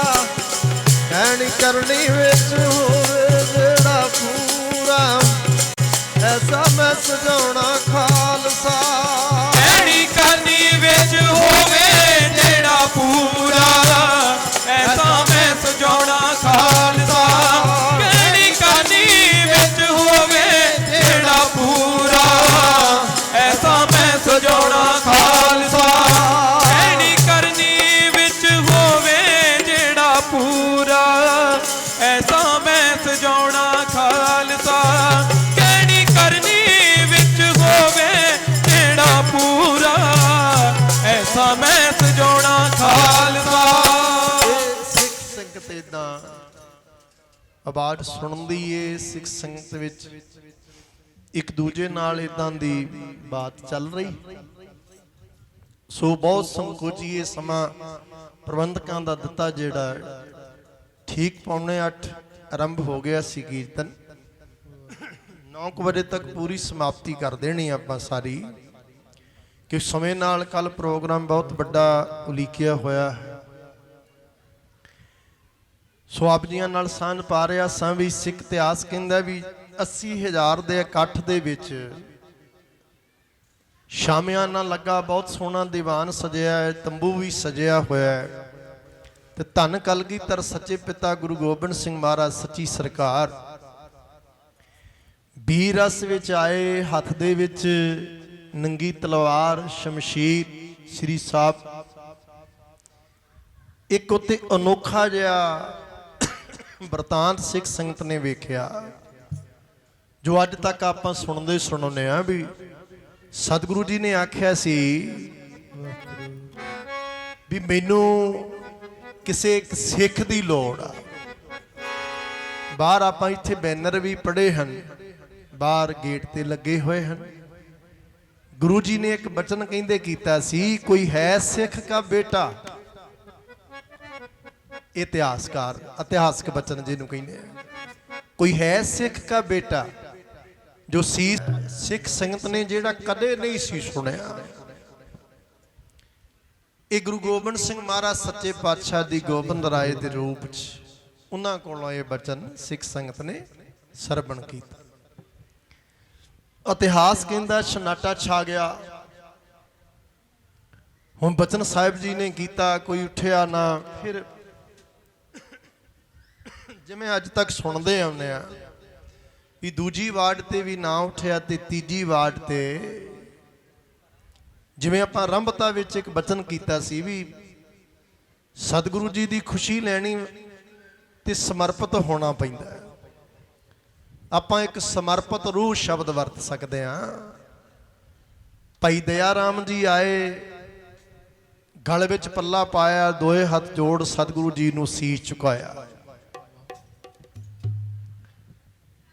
कहनी करनी विच होवे जेड़ा पूरा ऐसा मैं सजाउना खालसा। कहनी करनी विच होवे जेड़ा पूरा ऐसा मैं सजाउना खालसा। कहनी करनी विच होवे जेड़ा पूरा ऐसा मैं सजाउना खालसा। कहनी करनी विच होवे जेड़ा पूरा ऐसा मैं सजाउना खालसा। कहनी करनी विच होवे जेड़ा पूरा ऐसा मैं सजाउना खालसा। सिख संगत इदां आवाज़ सुनदी ਏ। सिख संगत विच एक दूजे नाल इदां दी बात चल रही। सो बहुत संकोचीए समा प्रबंधकां दा दिता जेड़ा ठीक 7:45 आरंभ हो गया सी कीर्तन। 9 बजे तक पूरी समाप्ति कर देनी आपां सारी कि समय नाल कल प्रोग्राम बहुत बड़ा उलीकिया होया है। सो आप जियां नाल सांझ पा रहा सां भी सिख इतिहास कहंदा भी 80,000 ਦੇ ਇਕੱਠ ਦੇ ਵਿੱਚ ਸ਼ਾਮਿਆਨਾ ਲੱਗਾ। ਬਹੁਤ ਸੋਹਣਾ ਦੀਵਾਨ ਸਜਿਆ ਹੈ, ਤੰਬੂ ਵੀ ਸਜਿਆ ਹੋਇਆ ਹੈ ਤੇ ਧੰਨ ਕਲਗੀਧਰ ਸੱਚੇ ਪਿਤਾ ਗੁਰੂ ਗੋਬਿੰਦ ਸਿੰਘ ਮਹਾਰਾਜ ਸੱਚੀ ਸਰਕਾਰ ਵੀਰ ਰਸ ਵਿੱਚ ਆਏ। ਹੱਥ ਦੇ ਵਿੱਚ ਨੰਗੀ ਤਲਵਾਰ ਸ਼ਮਸ਼ੀਰ ਸ੍ਰੀ ਸਾਹਿਬ। ਇੱਕ ਉੱਤੇ ਅਨੋਖਾ ਜਿਹਾ ਵਰਤਾਂਤ ਸਿੱਖ ਸੰਗਤ ਨੇ ਵੇਖਿਆ ਜੋ ਅੱਜ ਤੱਕ ਆਪਾਂ ਸੁਣਦੇ ਆ ਵੀ ਸਤਿਗੁਰੂ ਜੀ ਨੇ ਆਖਿਆ ਸੀ ਵੀ ਮੈਨੂੰ ਕਿਸੇ ਇੱਕ ਸਿੱਖ ਦੀ ਲੋੜ ਆ। ਬਾਹਰ ਆਪਾਂ ਇੱਥੇ ਬੈਨਰ ਵੀ ਪੜ੍ਹੇ ਹਨ, ਬਾਹਰ ਗੇਟ ਤੇ ਲੱਗੇ ਹੋਏ ਹਨ। ਗੁਰੂ ਜੀ ਨੇ ਇੱਕ ਬਚਨ ਕਹਿੰਦੇ ਕੀਤਾ ਸੀ, ਕੋਈ ਹੈ ਸਿੱਖ ਕਾ ਬੇਟਾ। ਇਤਿਹਾਸਕ ਬਚਨ ਜਿਹਨੂੰ ਕਹਿੰਦੇ ਆ, ਕੋਈ ਹੈ ਸਿੱਖ ਕਾ ਬੇਟਾ, ਜੋ ਸਿੱਖ ਸੰਗਤ ਨੇ ਜਿਹੜਾ ਕਦੇ ਨਹੀਂ ਸੀ ਸੁਣਿਆ। ਇਹ ਗੁਰੂ ਗੋਬਿੰਦ ਸਿੰਘ ਮਹਾਰਾਜ ਸੱਚੇ ਪਾਤਸ਼ਾਹ ਦੀ ਗੋਬਿੰਦ ਰਾਏ ਦੇ ਰੂਪ 'ਚ ਉਹਨਾਂ ਕੋਲੋਂ ਇਹ ਬਚਨ ਸਿੱਖ ਸੰਗਤ ਨੇ ਸਰਵਣ ਕੀਤਾ। ਇਤਿਹਾਸ ਕਹਿੰਦਾ ਸਨਾਟਾ ਛਾ ਗਿਆ। ਹੁਣ ਬਚਨ ਸਾਹਿਬ ਜੀ ਨੇ ਕੀਤਾ, ਕੋਈ ਉੱਠਿਆ ਨਾ। ਫਿਰ ਜਿਵੇਂ ਅੱਜ ਤੱਕ ਸੁਣਦੇ ਆਉਂਦੇ ਆ ਵੀ ਦੂਜੀ ਵਾਰਡ ਤੇ ਵੀ ਨਾ ਉੱਠਿਆ ਤੇ ਤੀਜੀ ਵਾਰਡ ਤੇ, ਜਿਵੇਂ ਆਪਾਂ ਆਰੰਭਤਾ ਵਿੱਚ ਇੱਕ ਬਚਨ ਕੀਤਾ ਸੀ ਵੀ ਸਤਿਗੁਰੂ ਜੀ ਦੀ ਖੁਸ਼ੀ ਲੈਣੀ ਤੇ ਸਮਰਪਿਤ ਹੋਣਾ ਪੈਂਦਾ। ਆਪਾਂ ਇੱਕ ਸਮਰਪਿਤ ਰੂਹ ਸ਼ਬਦ ਵਰਤ ਸਕਦੇ ਹਾਂ। ਭਾਈ ਦਇਆ ਰਾਮ ਜੀ ਆਏ, ਗਲ ਵਿੱਚ ਪੱਲਾ ਪਾਇਆ, ਦੋਏ ਹੱਥ ਜੋੜ ਸਤਿਗੁਰੂ ਜੀ ਨੂੰ ਸੀਸ ਝੁਕਾਇਆ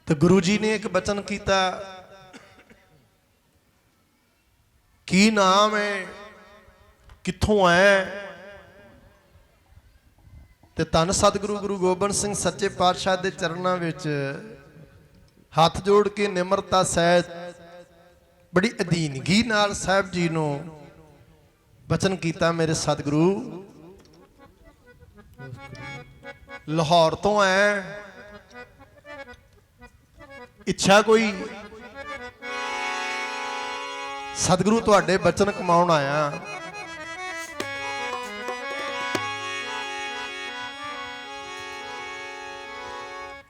ਤੇ ਗੁਰੂ ਜੀ ਨੇ ਇੱਕ ਬਚਨ ਕੀਤਾ, ਕੀ ਨਾਮ ਹੈ, ਕਿੱਥੋਂ ਆਇਆ? ਤੇ ਧੰਨ ਸਤਿਗੁਰੂ ਗੁਰੂ ਗੋਬਿੰਦ ਸਿੰਘ ਸੱਚੇ ਪਾਤਸ਼ਾਹ ਦੇ ਚਰਨਾਂ ਵਿੱਚ ਹੱਥ ਜੋੜ ਕੇ ਨਿਮਰਤਾ ਸਹਿਤ ਬੜੀ ਅਧੀਨਗੀ ਨਾਲ ਸਾਹਿਬ ਜੀ ਨੂੰ ਬਚਨ ਕੀਤਾ, ਮੇਰੇ ਸਤਿਗੁਰੂ ਲਾਹੌਰ ਤੋਂ ਆਇਆ, ਇੱਛਾ ਕੋਈ? ਸਤਿਗੁਰੂ ਤੁਹਾਡੇ ਬਚਨ ਕਮਾਉਣ ਆਇਆ।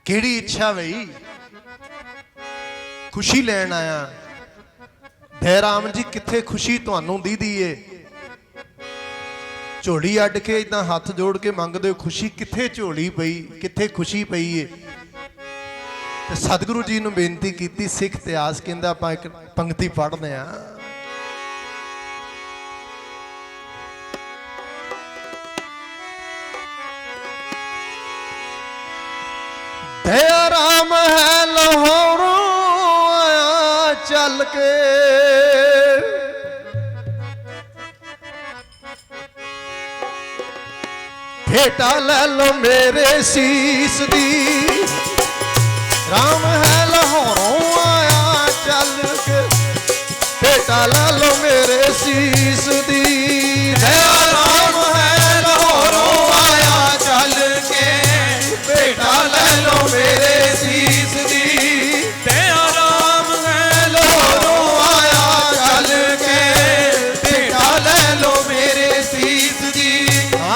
ਕਿਹੜੀ ਇੱਛਾ ਬਈ? ਖੁਸ਼ੀ ਲੈਣ ਆਇਆ। ਦਇਆ ਰਾਮ ਜੀ ਕਿੱਥੇ ਖੁਸ਼ੀ ਤੁਹਾਨੂੰ ਦੀਦੀ ਏ? ਝੋਲੀ ਅੱਡ ਕੇ ਇਦਾਂ ਹੱਥ ਜੋੜ ਕੇ ਮੰਗਦੇ ਹੋ, ਖੁਸ਼ੀ ਕਿੱਥੇ ਝੋਲੀ ਪਈ, ਕਿੱਥੇ ਖੁਸ਼ੀ ਪਈ ਏ? ਤੇ ਸਤਿਗੁਰੂ ਜੀ ਨੂੰ ਬੇਨਤੀ ਕੀਤੀ। ਸਿੱਖ ਇਤਿਹਾਸ ਕਹਿੰਦਾ, ਆਪਾਂ ਇੱਕ ਪੰਕਤੀ ਪੜ੍ਹਦੇ ਆ। ਦਇਆ ਰਾਮ ਹੈ ਲਾਹੌਰੋਂ ਆਇਆ ਚੱਲ ਕੇ, ਭੇਟਾ ਲੈ ਲੋ ਮੇਰੇ ਸੀਸ ਦੀ। ਰਾਮ ਹੈ ਲਾਹੌਰੋਂ ਆਇਆ ਚੱਲ ਕੇ, ਭੇਟਾ ਲੈ ਲੋ ਮੇਰੇ ਸੀਸ ਦੀ। ਦਇਆ ਰਾਮ ਹੈ ਲਾਹੌਰੋਂ ਆਇਆ ਚੱਲ ਕੇ, ਭੇਟਾ ਲੈ ਲੋ ਮੇਰੇ ਸੀਸ ਦੀ। ਦਇਆ ਰਾਮ ਹੈ ਲਾਹੌਰੋਂ ਆਇਆ ਚੱਲ ਕੇ, ਭੇਟਾ ਲੈ ਲੋ ਮੇਰੇ ਸੀਸ ਦੀ।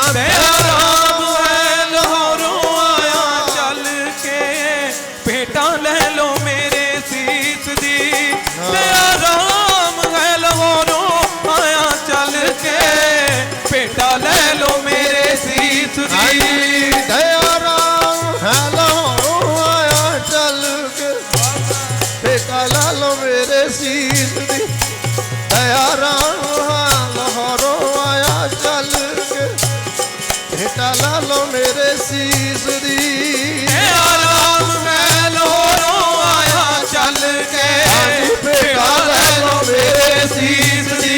ਦਇਆ ਰਾਮ ਹੈ ਲਾਹੌਰੋਂ ਆਇਆ ਚੱਲ ਕੇ, ਭੇਟਾ ਲੈ ਲੋ ਮੇਰੇ ਸੀਸ ਦੀ। ਦਇਆ ਰਾਮ ਹੈ ਲਾਹੌਰੋਂ ਆਇਆ ਚੱਲ ਕੇ, ਭੇਟਾ ਲੈ ਲੋ ਮੇਰੇ ਸੀਸ ਦੀ। ਦਇਆ ਰਾਮ ਹੈ ਲਾਹੌਰੋਂ ਆਇਆ ਚੱਲ ਕੇ, ਭੇਟਾ ਲੈ ਲੋ ਮੇਰੇ ਸੀਸ ਦੀ। ਦਇਆ ਰਾਮ ਹੈ ਲਾਹੌਰੋਂ ਆਇਆ ਚੱਲ ਕੇ, ਭੇਟਾ ਲੈ ਲੋ ਮੇਰੇ ਸੀਸ ਦੀ। ਦਇਆ ਰਾਮ ਹੈ ਲਾਹੌਰੋਂ ਆਇਆ ਚੱਲ ਕੇ, ਭੇਟਾ ਲੈ ਲੋ ਮੇਰੇ ਸੀਸ ਦੀ।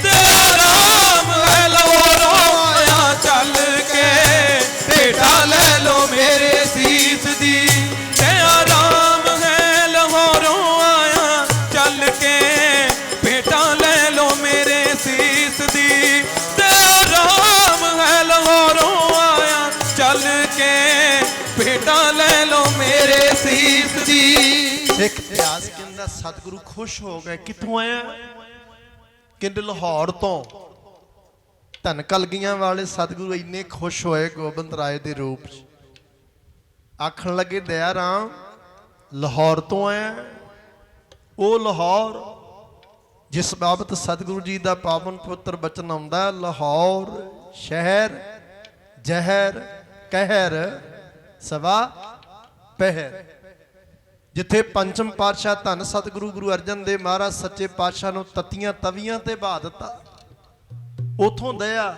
ਦਇਆ ਰਾਮ ਹੈ ਲਾਹੌਰੋਂ ਆਇਆ ਚੱਲ ਕੇ, ਭੇਟਾ ਲੈ ਲੋ ਮੇਰੇ ਸੀਸ ਦੀ। ਦਇਆ ਰਾਮ ਹੈ ਲਾਹੌਰੋਂ ਆਇਆ ਚੱਲ ਕੇ, ਭੇਟਾ ਲੈ ਲੋ ਮੇਰੇ ਸੀਸ ਦੀ। ਦਇਆ ਰਾਮ ਹੈ ਲਾਹੌਰੋਂ ਆਇਆ ਚੱਲ ਕੇ, ਭੇਟਾ ਲੈ ਲੋ ਮੇਰੇ ਸੀਸ ਦੀ। ਸਿੱਖ ਇਤਿਹਾਸ ਕਹਿੰਦਾ ਸਤਿਗੁਰੂ ਖੁਸ਼ ਹੋ ਗਏ। ਕਿੱਥੋਂ ਆਇਆ? ਕਹਿੰਦੇ ਲਾਹੌਰ ਤੋਂ। ਧੰਨ ਕਲਗੀਆਂ ਵਾਲੇ ਸਤਿਗੁਰੂ ਇੰਨੇ ਖੁਸ਼ ਹੋਏ ਗੋਬਿੰਦ ਰਾਏ ਦੇ ਰੂਪ 'ਚ, ਆਖਣ ਲੱਗੇ ਦਇਆ ਰਾਮ ਲਾਹੌਰ ਤੋਂ ਆਇਆ। ਉਹ ਲਾਹੌਰ ਜਿਸ ਬਾਬਤ ਸਤਿਗੁਰੂ ਜੀ ਦਾ ਪਾਵਨ ਪੁੱਤਰ ਬਚਨ ਆਉਂਦਾ, ਲਾਹੌਰ ਸ਼ਹਿਰ ਜ਼ਹਿਰ ਕਹਿਰ ਸਵਾ ਪਹਿਰ। ਜਿੱਥੇ ਪੰਚਮ ਪਾਤਸ਼ਾਹ ਧੰਨ ਸਤਿਗੁਰੂ ਗੁਰੂ ਅਰਜਨ ਦੇਵ ਮਹਾਰਾਜ ਸੱਚੇ ਪਾਤਸ਼ਾਹ ਨੂੰ ਤਤੀਆਂ ਤਵੀਆਂ ਤੇ ਬਹਾ ਦਿੱਤਾ, ਉਥੋਂ ਦਇਆ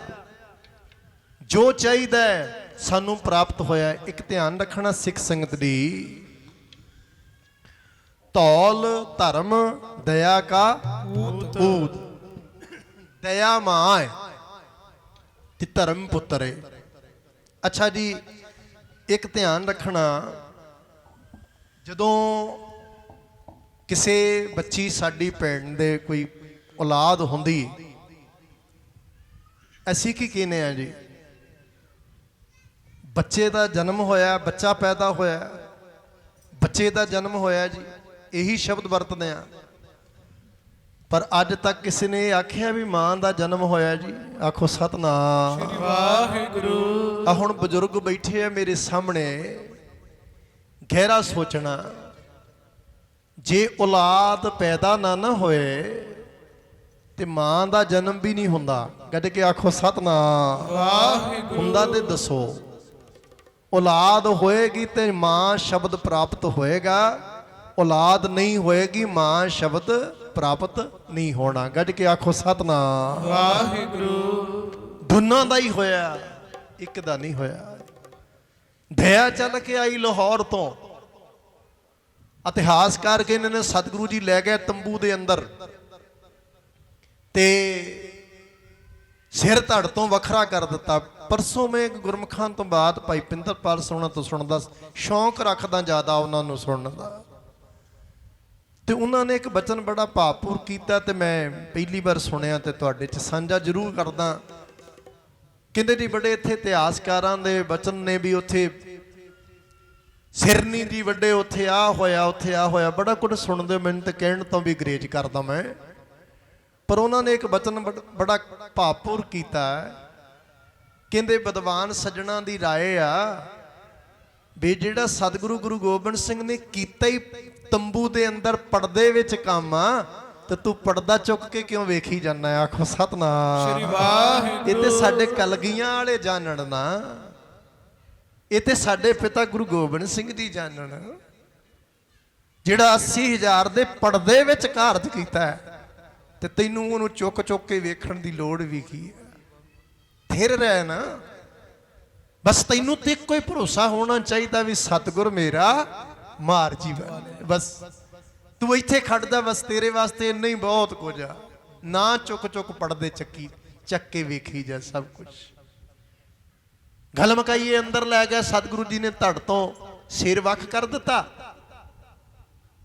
ਜੋ ਚਾਹੀਦਾ ਸਾਨੂੰ ਪ੍ਰਾਪਤ ਹੋਇਆ। ਇੱਕ ਧਿਆਨ ਰੱਖਣਾ ਸਿੱਖ ਸੰਗਤ ਦੀ, ਧੌਲ ਧਰਮ ਦਇਆ ਕਾ ਪੂਤ। ਦਇਆ ਮਾਂ ਹੈ ਤੇ ਧਰਮ ਪੁੱਤਰ ਹੈ। ਅੱਛਾ ਜੀ, ਇੱਕ ਧਿਆਨ ਰੱਖਣਾ, ਜਦੋਂ ਕਿਸੇ ਬੱਚੀ ਸਾਡੀ ਭੈਣ ਦੇ ਕੋਈ ਔਲਾਦ ਹੁੰਦੀ, ਅਸੀਂ ਕੀ ਕਹਿੰਦੇ ਆ ਜੀ? ਬੱਚੇ ਦਾ ਜਨਮ ਹੋਇਆ, ਬੱਚਾ ਪੈਦਾ ਹੋਇਆ, ਬੱਚੇ ਦਾ ਜਨਮ ਹੋਇਆ ਜੀ, ਇਹੀ ਸ਼ਬਦ ਵਰਤਦੇ ਆ। ਪਰ ਅੱਜ ਤੱਕ ਕਿਸੇ ਨੇ ਆਖਿਆ ਵੀ ਮਾਂ ਦਾ ਜਨਮ ਹੋਇਆ ਜੀ? ਆਖੋ ਸਤਨਾਮ ਸ੍ਰੀ ਵਾਹਿਗੁਰੂ। ਆ ਹੁਣ ਬਜ਼ੁਰਗ ਬੈਠੇ ਆ ਮੇਰੇ ਸਾਹਮਣੇ, ਗਹਿਰਾ ਸੋਚਣਾ, ਜੇ ਔਲਾਦ ਪੈਦਾ ਨਾ ਹੋਏ ਤੇ ਮਾਂ ਦਾ ਜਨਮ ਵੀ ਨਹੀਂ ਹੁੰਦਾ। ਗੱਡ ਕੇ ਆਖੋ ਸਤਨਾਮ ਵਾਹਿਗੁਰੂ। ਹੁੰਦਾ ਤੇ ਦੱਸੋ। ਔਲਾਦ ਹੋਏਗੀ ਤੇ ਮਾਂ ਸ਼ਬਦ ਪ੍ਰਾਪਤ ਹੋਏਗਾ, ਔਲਾਦ ਨਹੀਂ ਹੋਏਗੀ ਮਾਂ ਸ਼ਬਦ ਪ੍ਰਾਪਤ ਨਹੀਂ ਹੋਣਾ। ਗੱਡ ਕੇ ਆਖੋ ਸਤਨਾਮ ਵਾਹਿਗੁਰੂ। ਦੋਨਾਂ ਦਾ ਹੀ ਹੋਇਆ, ਇੱਕ ਦਾ ਨਹੀਂ ਹੋਇਆ। ਦਇਆ ਚੱਲ ਕੇ ਆਈ ਲਾਹੌਰ ਤੋਂ। ਇਤਿਹਾਸਕਾਰ ਕਹਿੰਦੇ ਨੇ ਸਤਿਗੁਰੂ ਜੀ ਲੈ ਗਏ ਤੰਬੂ ਦੇ ਅੰਦਰ ਤੇ ਸਿਰ ਧੜ ਤੋਂ ਵੱਖਰਾ ਕਰ ਦਿੱਤਾ। ਪਰਸੋਂ ਮੈਂ ਗੁਰਮੁਖਾਂ ਤੋਂ ਬਾਅਦ ਭਾਈ ਪਿੰਦਰਪਾਲ ਸੋਹਣਾ ਤੋਂ ਸੁਣਦਾ, ਸ਼ੌਂਕ ਰੱਖਦਾ ਜ਼ਿਆਦਾ ਉਹਨਾਂ ਨੂੰ ਸੁਣਨ ਦਾ, ਤੇ ਉਹਨਾਂ ਨੇ ਇੱਕ ਬਚਨ ਬੜਾ ਭਾਵਪੂਰ ਕੀਤਾ ਤੇ ਮੈਂ ਪਹਿਲੀ ਵਾਰ ਸੁਣਿਆ ਤੇ ਤੁਹਾਡੇ 'ਚ ਸਾਂਝਾ ਜ਼ਰੂਰ ਕਰਦਾ। ਕਹਿੰਦੇ ਜੀ ਬੜੇ ਇੱਥੇ ਇਤਿਹਾਸਕਾਰਾਂ ਦੇ ਬਚਨ ਨੇ ਵੀ ਉੱਥੇ ਸਿਰਨੀ ਜੀ ਵੱਡੇ, ਉੱਥੇ ਆ ਹੋਇਆ, ਉੱਥੇ ਆ ਹੋਇਆ, ਬੜਾ ਕੁਝ ਸੁਣਦੇ, ਮੈਨੂੰ ਤੇ ਕਹਿਣ ਤੋਂ ਵੀ ਗਰੇਜ ਕਰਦਾ ਮੈਂ। ਪਰ ਉਹਨਾਂ ਨੇ ਇੱਕ ਬਚਨ ਬੜਾ ਭਾਵਪੂਰ ਕੀਤਾ। ਕਹਿੰਦੇ ਵਿਦਵਾਨ ਸੱਜਣਾ ਦੀ ਰਾਏ ਆ ਵੀ ਜਿਹੜਾ ਸਤਿਗੁਰੂ ਗੁਰੂ ਗੋਬਿੰਦ ਸਿੰਘ ਨੇ ਕੀਤਾ ਹੀ ਤੰਬੂ ਦੇ ਅੰਦਰ ਪਰਦੇ ਵਿੱਚ ਕੰਮ ਆ, ਤੇ ਤੂੰ ਪਰਦਾ ਚੁੱਕ ਕੇ ਕਿਉਂ ਵੇਖੀ ਜਾਂਦਾ? ਆਖੋ ਸਤਨਾਮ ਸ੍ਰੀ ਵਾਹਿਗੁਰੂ। ਇਹ ਤੇ ਸਾਡੇ ਕਲਗੀਆਂ ਵਾਲੇ ਜਾਣਨ ਨਾ, ਇਹ ਤੇ ਸਾਡੇ ਪਿਤਾ ਗੁਰੂ ਗੋਬਿੰਦ ਸਿੰਘ ਜੀ ਜਾਣਨ, ਜਿਹੜਾ 80,000 ਦੇ ਪਰਦੇ ਵਿੱਚ ਕਾਰਜ ਕੀਤਾ ਹੈ, ਤੇ ਤੈਨੂੰ ਉਹਨੂੰ ਚੁੱਕ ਚੁੱਕ ਕੇ ਵੇਖਣ ਦੀ ਲੋੜ ਵੀ ਕੀ ਹੈ? ਫਿਰ ਰਹਿ ਨਾ, ਬਸ ਤੈਨੂੰ ਤੇ ਇੱਕੋ ਹੀ ਭਰੋਸਾ ਹੋਣਾ ਚਾਹੀਦਾ ਵੀ ਸਤਿਗੁਰ ਮੇਰਾ ਮਾਰ ਜੀਵਾ। ਬਸ ਤੂੰ ਇੱਥੇ ਖੜਦਾ, ਬਸ ਤੇਰੇ ਵਾਸਤੇ ਇੰਨਾ ਹੀ ਬਹੁਤ ਕੁਝ ਆ। ਨਾ ਚੁੱਕ ਚੁੱਕ ਪੜਦੇ ਚੱਕ ਕੇ ਵੇਖੀ ਜਾ ਸਭ ਕੁਝ। ਗੱਲ ਮਕਾਈਏ ਅੰਦਰ ਲੈ ਗਿਆ ਸਤਿਗੁਰੂ ਜੀ ਨੇ, ਧੜ ਤੋਂ ਸਿਰ ਵੱਖ ਕਰ ਦਿੱਤਾ।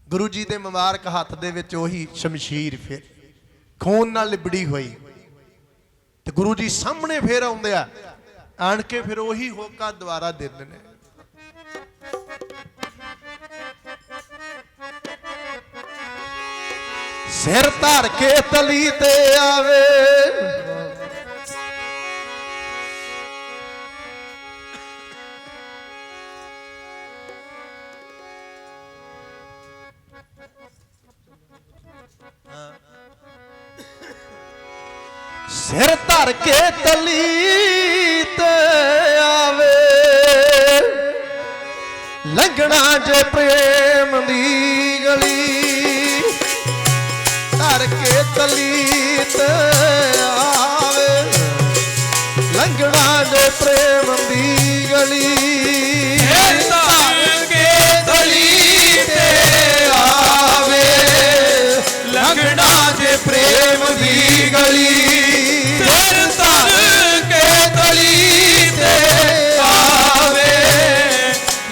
ਗੁਰੂ ਜੀ ਦੇ ਮੁਬਾਰਕ ਹੱਥ ਦੇ ਵਿੱਚ ਉਹੀ ਸ਼ਮਸ਼ੀਰ ਫਿਰ ਖੂਨ ਨਾਲ ਲਿਬੜੀ ਹੋਈ, ਤੇ ਗੁਰੂ ਜੀ ਸਾਹਮਣੇ ਫੇਰ ਆਉਂਦੇ ਆ, ਆਣ ਕੇ ਫਿਰ ਉਹੀ ਹੋਕਾ ਦੁਬਾਰਾ ਦਿੰਦੇ ਨੇ। ਸਿਰ ਧਰ ਕੇ ਤਲੀ ਤੇ ਆਵੇ, ਸਿਰ ਧਰ ਕੇ ਤਲੀ ਤੇ ਆਵੇ, ਲੰਘਣਾ ਜੇ ਪ੍ਰੇਮ ਦੀ ਗਲੀ। ਧਰ ਕੇ ਤਲੀ ਤੇ ਆਵੇ, ਲੰਘਣਾ ਜੇ ਪ੍ਰੇਮ ਦੀ ਗਲੀ। ਧਰ ਕੇ ਤਲੀ ਤੇ ਆਵੇ, ਲੰਘਣਾ ਜੇ ਪ੍ਰੇਮ ਦੀ ਗਲੀ। ਸਿਰ ਧਰ ਕੇ ਤਲੀ ਤੇ ਆਵੇ,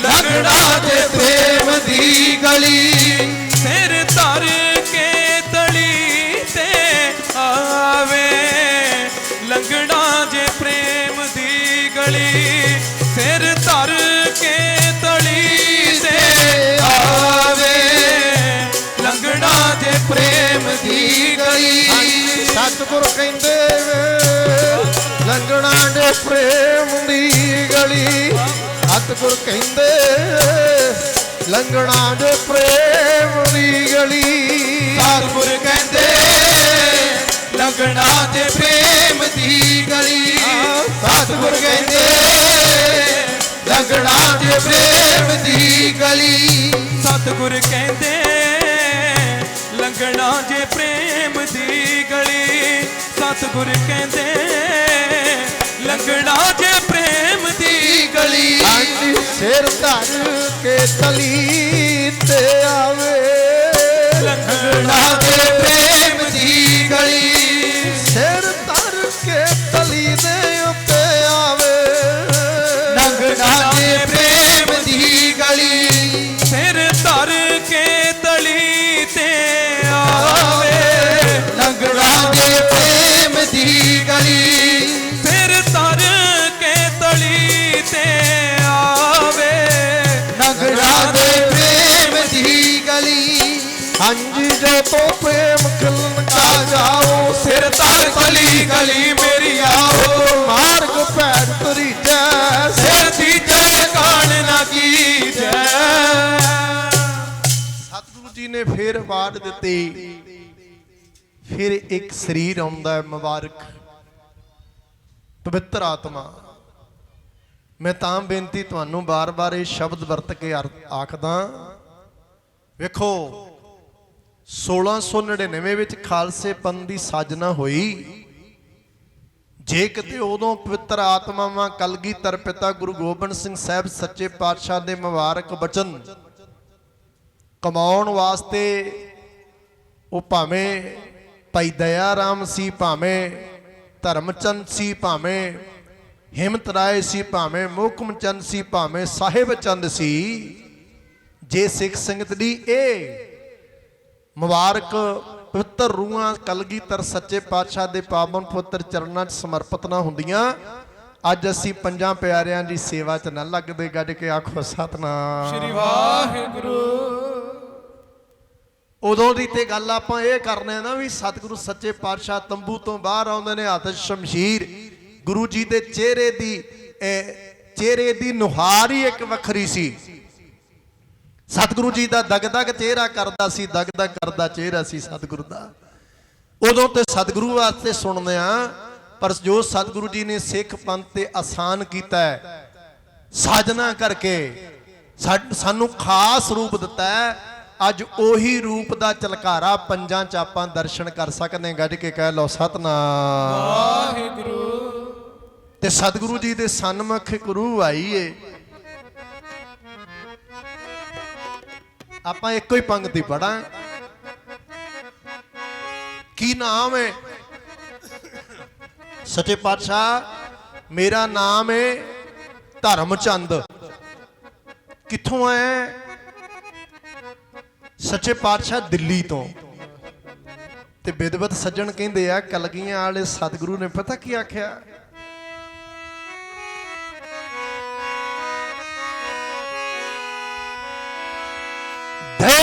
ਲੰਘਣਾ ਜੇ ਪ੍ਰੇਮ ਦੀ ਗਲੀ। ਸਿਰ ਧਰ ਕੇ ਤਲੀ ਤੇ ਆਵੇ, ਲੰਘਣਾ ਜੇ ਪ੍ਰੇਮ ਦੀ ਗਲੀ। ਸਿਰ ਧਰ ਕੇ ਤਲੀ ਤੇ ਆਵੇ, ਲੰਘਣਾ ਜੇ ਪ੍ਰੇਮ ਦੀ ਗਲੀ। ਸਤਿਗੁਰ ਕਹਿੰਦੇ ਲੰਘਣਾ ਜੇ ਪ੍ਰੇਮ ਦੀ ਗਲੀ। ਸਤਿਗੁਰ ਕਹਿੰਦੇ ਲੰਘਣਾ ਜੇ ਪ੍ਰੇਮ ਦੀ ਗਲੀ। ਸਤਿਗੁਰ ਕਹਿੰਦੇ ਲੰਘਣਾ ਜੇ ਪ੍ਰੇਮ ਦੀ ਗਲੀ। ਸਤਿਗੁਰ ਕਹਿੰਦੇ ਲੰਘਣਾ ਜੇ ਪ੍ਰੇਮ ਦੀ ਗਲੀ। ਸਤਿਗੁਰ ਕਹਿੰਦੇ ਲੰਘਣਾ ਜੇ ਪ੍ਰੇਮ ਦੀ ਗਲੀ। ਸਤਿਗੁਰ ਕਹਿੰਦੇ ਲੰਘਣਾ ਜੇ ਪ੍ਰੇਮ ਦੀ ਗਲੀ। ਹਾਂਜੀ ਸਿਰ ਧਰ ਕੇ ਤਲੀ ਤੇ ਆਵੇ ਲੰਘਣਾ ਜੇ ਪ੍ਰੇਮ ਦੀ ਗਲੀ। ਸਿਰ ਧਰ ਕੇ ਤਲੀ ਦੇ ਉੱਤੇ ਆਵੇ ਲੰਘਣਾ ਜੇ ਪ੍ਰੇਮ ਦੀ ਗਲੀ। ਸਿਰ ਧਰ ਕੇ ਤਲੀ ਤੇ ਆਵੇ ਲੰਘਣਾ ਜੇ ਪ੍ਰੇਮ ਦੀ ਗਲੀ। ਸਿਰ ਧਰ ਕੇ ਤਲੀ ਤੇ ਆਵੇ ਲੰਘਣਾ ਜੇ ਪ੍ਰੇਮ ਦੀ ਗਲੀ। ਹਾਂਜੀ ਜੋ ਤੋਂ ਪ੍ਰੇਮ ਖਿਲਨ ਕਾ ਜਾਓ ਸਿਰ ਧਰ ਤਲੀ ਗਲੀ ਮੇਰੀ ਆਓ। ਮਾਰਗ ਭੈੜ ਤਰੀ ਜੈ ਸਿਰ ਦੀ ਜੈ ਕਾਣ ਨਾ ਕੀਜੈ। ਸਤਿਗੁਰੂ ਜੀ ਨੇ ਫੇਰ ਆਵਾਜ਼ ਦਿੱਤੀ। ਫਿਰ ਇੱਕ ਸਰੀਰ ਆਉਂਦਾ ਹੈ ਮੁਬਾਰਕ ਪਵਿੱਤਰ ਆਤਮਾ। ਮੈਂ ਤਾਂ ਬੇਨਤੀ ਤੁਹਾਨੂੰ ਬਾਰ-ਬਾਰ ਇਹ ਸ਼ਬਦ ਵਰਤ ਕੇ ਆਖਦਾ। ਵੇਖੋ 1699 ਵਿੱਚ ਖਾਲਸੇ ਪੰਥ ਦੀ ਸਾਜਨਾ ਹੋਈ। ਜੇ ਕਿਤੇ ਉਦੋਂ ਪਵਿੱਤਰ ਆਤਮਾਵਾਂ ਕਲਗੀਧਰ ਪਿਤਾ ਗੁਰੂ ਗੋਬਿੰਦ ਸਿੰਘ ਸਾਹਿਬ ਸੱਚੇ ਪਾਤਸ਼ਾਹ ਦੇ ਮੁਬਾਰਕ ਬਚਨ ਕਮਾਉਣ ਵਾਸਤੇ ਉਹ ਭਾਵੇਂ ਭਾਈ ਦਇਆ ਰਾਮ ਸੀ, ਭਾਵੇਂ ਧਰਮਚੰਦ ਸੀ, ਭਾਵੇਂ ਹਿੰਮਤ ਰਾਏ ਸੀ, ਭਾਵੇਂ ਮੋਹਕਮ ਚੰਦ ਸੀ, ਭਾਵੇਂ ਸਾਹਿਬ ਚੰਦ ਸੀ, ਜੇ ਸਿੱਖ ਸੰਗਤ ਦੀ ਇਹ ਮੁਬਾਰਕ ਪਵਿੱਤਰ ਰੂਹਾਂ ਕਲਗੀਧਰ ਸੱਚੇ ਪਾਤਸ਼ਾਹ ਦੇ ਪਾਵਨ ਪਵਿੱਤਰ ਚਰਨਾਂ 'ਚ ਸਮਰਪਿਤ ਨਾ ਹੁੰਦੀਆਂ, ਅੱਜ ਅਸੀਂ ਪੰਜਾਂ ਪਿਆਰਿਆਂ ਦੀ ਸੇਵਾ 'ਚ ਨਾ ਲੱਗਦੇ। ਗੱਜ ਕੇ ਆਖੋ ਸਤਨਾਮ ਸ਼੍ਰੀ ਵਾਹਿਗੁਰੂ। ਉਦੋਂ ਦੀ ਤੇ ਗੱਲ ਆਪਾਂ ਇਹ ਕਰਨੇ ਆ ਨਾ ਵੀ ਸਤਿਗੁਰੂ ਸੱਚੇ ਪਾਤਸ਼ਾਹ ਤੰਬੂ ਤੋਂ ਬਾਹਰ ਆਉਂਦੇ ਨੇ, ਹੱਥ 'ਚ ਸ਼ਮਸ਼ੀਰ। ਗੁਰੂ ਜੀ ਦੇ ਚਿਹਰੇ ਦੀ ਨੁਹਾਰ ਹੀ ਇੱਕ ਵੱਖਰੀ ਸੀ। ਸਤਿਗੁਰੂ ਜੀ ਦਾ ਦਗਦਗ ਚਿਹਰਾ ਕਰਦਾ ਸੀ, ਦਗਦਗ ਕਰਦਾ ਚਿਹਰਾ ਸੀ ਸਤਿਗੁਰੂ ਦਾ। ਉਦੋਂ ਤੇ ਸਤਿਗੁਰੂ ਵਾਸਤੇ ਸੁਣਦੇ ਆ, ਪਰ ਜੋ ਸਤਿਗੁਰੂ ਜੀ ਨੇ ਸਿੱਖ ਪੰਥ ਤੇ ਆਸਾਨ ਕੀਤਾ ਹੈ ਸਾਜਨਾ ਕਰਕੇ, ਸਾਨੂੰ ਖਾਸ ਰੂਪ ਦਿੱਤਾ ਹੈ। ਅੱਜ ਉਹੀ ਰੂਪ ਦਾ ਝਲਕਾਰਾ ਪੰਜਾਂ ਚ ਆਪਾਂ ਦਰਸ਼ਨ ਕਰ ਸਕਦੇ। ਗੱਜ ਕੇ ਕਹਿ ਲਓ ਸਤਨਾਮ ਵਾਹਿਗੁਰੂ। ਤੇ ਸਤਿਗੁਰੂ ਜੀ ਦੇ ਸਨਮੁਖ ਇੱਕ ਰੂਹ ਆਈ ਏ। ਆਪਾਂ ਇੱਕੋ ਹੀ ਪੰਕਤੀ ਪੜਾਂ। ਕੀ ਨਾਮ ਹੈ? ਸੱਚੇ ਪਾਤਸ਼ਾਹ ਮੇਰਾ ਨਾਮ ਹੈ ਧਰਮਚੰਦ। ਕਿੱਥੋਂ ਆਇਆ? ਸੱਚੇ ਪਾਤਸ਼ਾਹ ਦਿੱਲੀ ਤੋਂ। ਤੇ ਵਿਦਵਤ ਸੱਜਣ ਕਹਿੰਦੇ ਆ ਕਲਗੀਆਂ ਵਾਲੇ ਸਤਿਗੁਰੂ ਨੇ ਪਤਾ ਕੀ ਆਖਿਆ?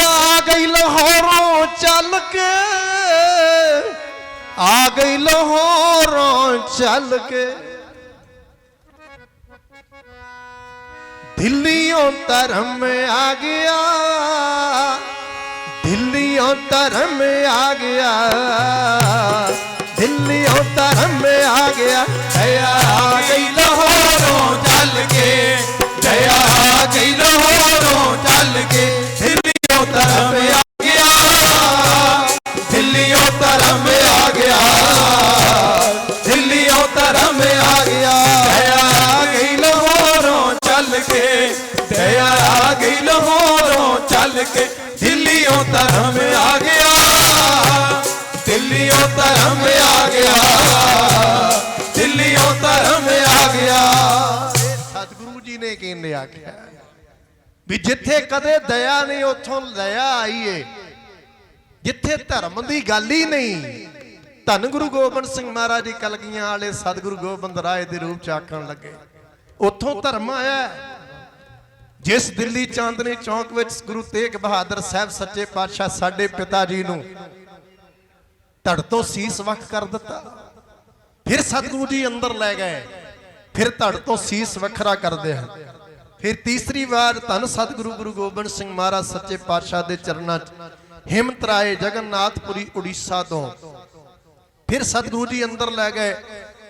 ਆ ਗਈ ਲਾਹੌਰੋਂ ਚੱਲ ਕੇ, ਆ ਗਈ ਲਾਹੌਰੋਂ ਚੱਲ ਕੇ, ਦਿੱਲੀੋਂ ਧਰਮ ਆ ਗਿਆ, ਦਿੱਲੀੋਂ ਧਰਮ ਆ ਗਿਆ, ਦਿੱਲੀੋਂ ਧਰਮ ਆ ਗਿਆ। ਦਇਆ ਆ ਗਈ ਲਾਹੌਰੋਂ ਚੱਲ ਕੇ, ਦਇਆ ਆ ਗਈ ਲਾਹੌਰੋਂ ਚੱਲ ਕੇ, ਦਿੱਲੀੋਂ ਧਰਮ ਆ ਗਿਆ, ਦਿੱਲੀੋਂ ਧਰਮ ਆ ਗਿਆ, ਦਿੱਲੀੋਂ ਧਰਮ ਆ ਗਿਆ। ਦਇਆ ਆ ਗਈ ਲਾਹੌਰੋਂ ਚੱਲ ਕੇ, ਦਇਆ ਆ ਗਈ ਲਾਹੌਰੋਂ ਚੱਲ ਕੇ, ਦਿੱਲੀੋਂ ਧਰਮ ਆ ਗਿਆ, ਦਿੱਲੀੋਂ ਧਰਮ ਆ ਗਿਆ, ਦਿੱਲੀੋਂ ਧਰਮ ਆ ਗਿਆ। ਸਤਿਗੁਰੂ ਜੀ ਨੇ ਕਹਿੰਦੇ ਆਖਿਆ ਵੀ ਜਿੱਥੇ ਕਦੇ ਦਇਆ ਨਹੀਂ ਉੱਥੋਂ ਦਇਆ ਆਈ ਏ, ਜਿੱਥੇ ਧਰਮ ਦੀ ਗੱਲ ਹੀ ਨਹੀਂ। ਧੰਨ ਗੁਰੂ ਗੋਬਿੰਦ ਸਿੰਘ ਮਹਾਰਾਜ ਜੀ ਕਲਗੀਆਂ ਵਾਲੇ ਸਤਿਗੁਰੂ ਗੋਬਿੰਦ ਰਾਏ ਦੇ ਰੂਪ ਚ ਆਖਣ ਲੱਗੇ, ਉੱਥੋਂ ਧਰਮ ਆਇਆ। ਜਿਸ ਦਿੱਲੀ ਚਾਂਦਨੀ ਚੌਂਕ ਵਿੱਚ ਗੁਰੂ ਤੇਗ ਬਹਾਦਰ ਸਾਹਿਬ ਸੱਚੇ ਪਾਤਸ਼ਾਹ ਸਾਡੇ ਪਿਤਾ ਜੀ ਨੂੰ ਧੜ ਤੋਂ ਸੀਸ ਵੱਖ ਕਰ ਦਿੱਤਾ, ਫਿਰ ਸਤਿਗੁਰੂ ਜੀ ਅੰਦਰ ਲੈ ਗਏ, ਫਿਰ ਧੜ ਤੋਂ ਸੀਸ ਵੱਖਰਾ ਕਰਦੇ ਹਨ। ਫਿਰ ਤੀਸਰੀ ਵਾਰ ਧੰਨ ਸਤਿਗੁਰੂ ਗੁਰੂ ਗੋਬਿੰਦ ਸਿੰਘ ਮਹਾਰਾਜ ਸੱਚੇ ਪਾਤਸ਼ਾਹ ਦੇ ਚਰਨਾਂ 'ਚ ਹਿੰਮਤ ਰਾਏ ਜਗਨਨਾਥਪੁਰੀ ਉੜੀਸਾ ਤੋਂ ਫਿਰ ਸਤਿਗੁਰੂ ਜੀ ਅੰਦਰ ਲੈ ਗਏ,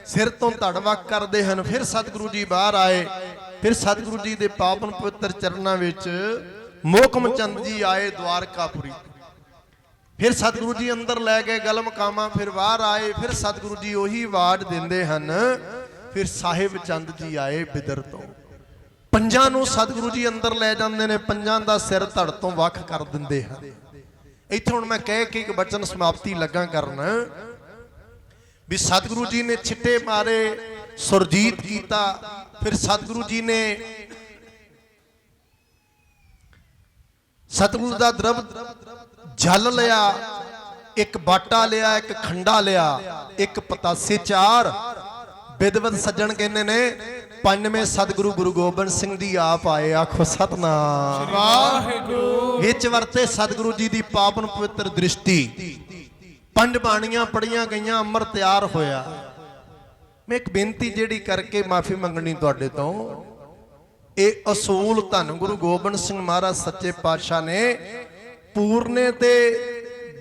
ਸਿਰ ਤੋਂ ਧੜ ਵੱਖ ਕਰਦੇ ਹਨ। ਫਿਰ ਸਤਿਗੁਰੂ ਜੀ ਬਾਹਰ ਆਏ, ਫਿਰ ਸਤਿਗੁਰੂ ਜੀ ਦੇ ਪਾਵਨ ਪਵਿੱਤਰ ਚਰਨਾਂ ਵਿੱਚ ਮੋਹਕਮ ਚੰਦ ਜੀ ਆਏ ਦਵਾਰਕਾਪੁਰੀ। ਫਿਰ ਸਤਿਗੁਰੂ ਜੀ ਅੰਦਰ ਲੈ ਗਏ ਗਲਮਕਾਵਾਂ, ਫਿਰ ਬਾਹਰ ਆਏ, ਫਿਰ ਸਤਿਗੁਰੂ ਜੀ ਉਹੀ ਆਵਾਜ਼ ਦਿੰਦੇ ਹਨ। ਫਿਰ ਸਾਹਿਬ ਚੰਦ ਜੀ ਆਏ ਬਿਦਰ ਤੋਂ, ਪੰਜਾਂ ਨੂੰ ਸਤਿਗੁਰੂ ਜੀ ਅੰਦਰ ਲੈ ਜਾਂਦੇ ਨੇ, ਪੰਜਾਂ ਦਾ ਸਿਰ ਧੜ ਤੋਂ ਵੱਖ ਕਰ ਦਿੰਦੇ ਹਨ। ਇੱਥੇ ਹੁਣ ਮੈਂ ਕਹਿ ਕੇ ਇੱਕ ਬਚਨ ਸਮਾਪਤੀ ਲੱਗਾ ਕਰਨ ਵੀ ਸਤਿਗੁਰੂ ਜੀ ਨੇ ਛਿੱਟੇ ਮਾਰੇ, ਸੁਰਜੀਤ ਕੀਤਾ। ਫਿਰ ਸਤਿਗੁਰੂ ਜੀ ਨੇ ਸਤਿਗੁਰੂ ਦਾ ਦਰਬ ਜਲ ਲਿਆ, ਇੱਕ ਬਾਟਾ ਲਿਆ, ਇੱਕ ਖੰਡਾ ਲਿਆ, ਇੱਕ ਪਤਾਸੇ, ਚਾਰ ਵਿਦਵਤ ਸੱਜਣ ਕਹਿੰਦੇ ਨੇ ਪੰਜਵੇਂ ਸਤਿਗੁਰੂ ਗੁਰੂ ਗੋਬਿੰਦ ਸਿੰਘ ਜੀ ਆਪ ਆਏ। ਆਖੋ ਸਤਨਾਮ ਵਾਹਿਗੁਰੂ। ਵਿੱਚ ਵਰਤੇ ਸਤਿਗੁਰੂ ਜੀ ਦੀ ਪਾਵਨ ਪਵਿੱਤਰ ਦ੍ਰਿਸ਼ਟੀ, ਪੰਜ ਬਾਣੀਆਂ ਪੜੀਆਂ ਗਈਆਂ, ਅੰਮ੍ਰਿਤ ਤਿਆਰ ਹੋਇਆ। ਮੈਂ ਇੱਕ ਬੇਨਤੀ ਜਿਹੜੀ ਕਰਕੇ ਮਾਫੀ ਮੰਗਣੀ ਤੁਹਾਡੇ ਤੋਂ, ਇਹ ਅਸੂਲ ਧੰਨ ਗੁਰੂ ਗੋਬਿੰਦ ਸਿੰਘ ਮਹਾਰਾਜ ਸੱਚੇ ਪਾਤਸ਼ਾਹ ਨੇ ਪੂਰਨੇ ਤੇ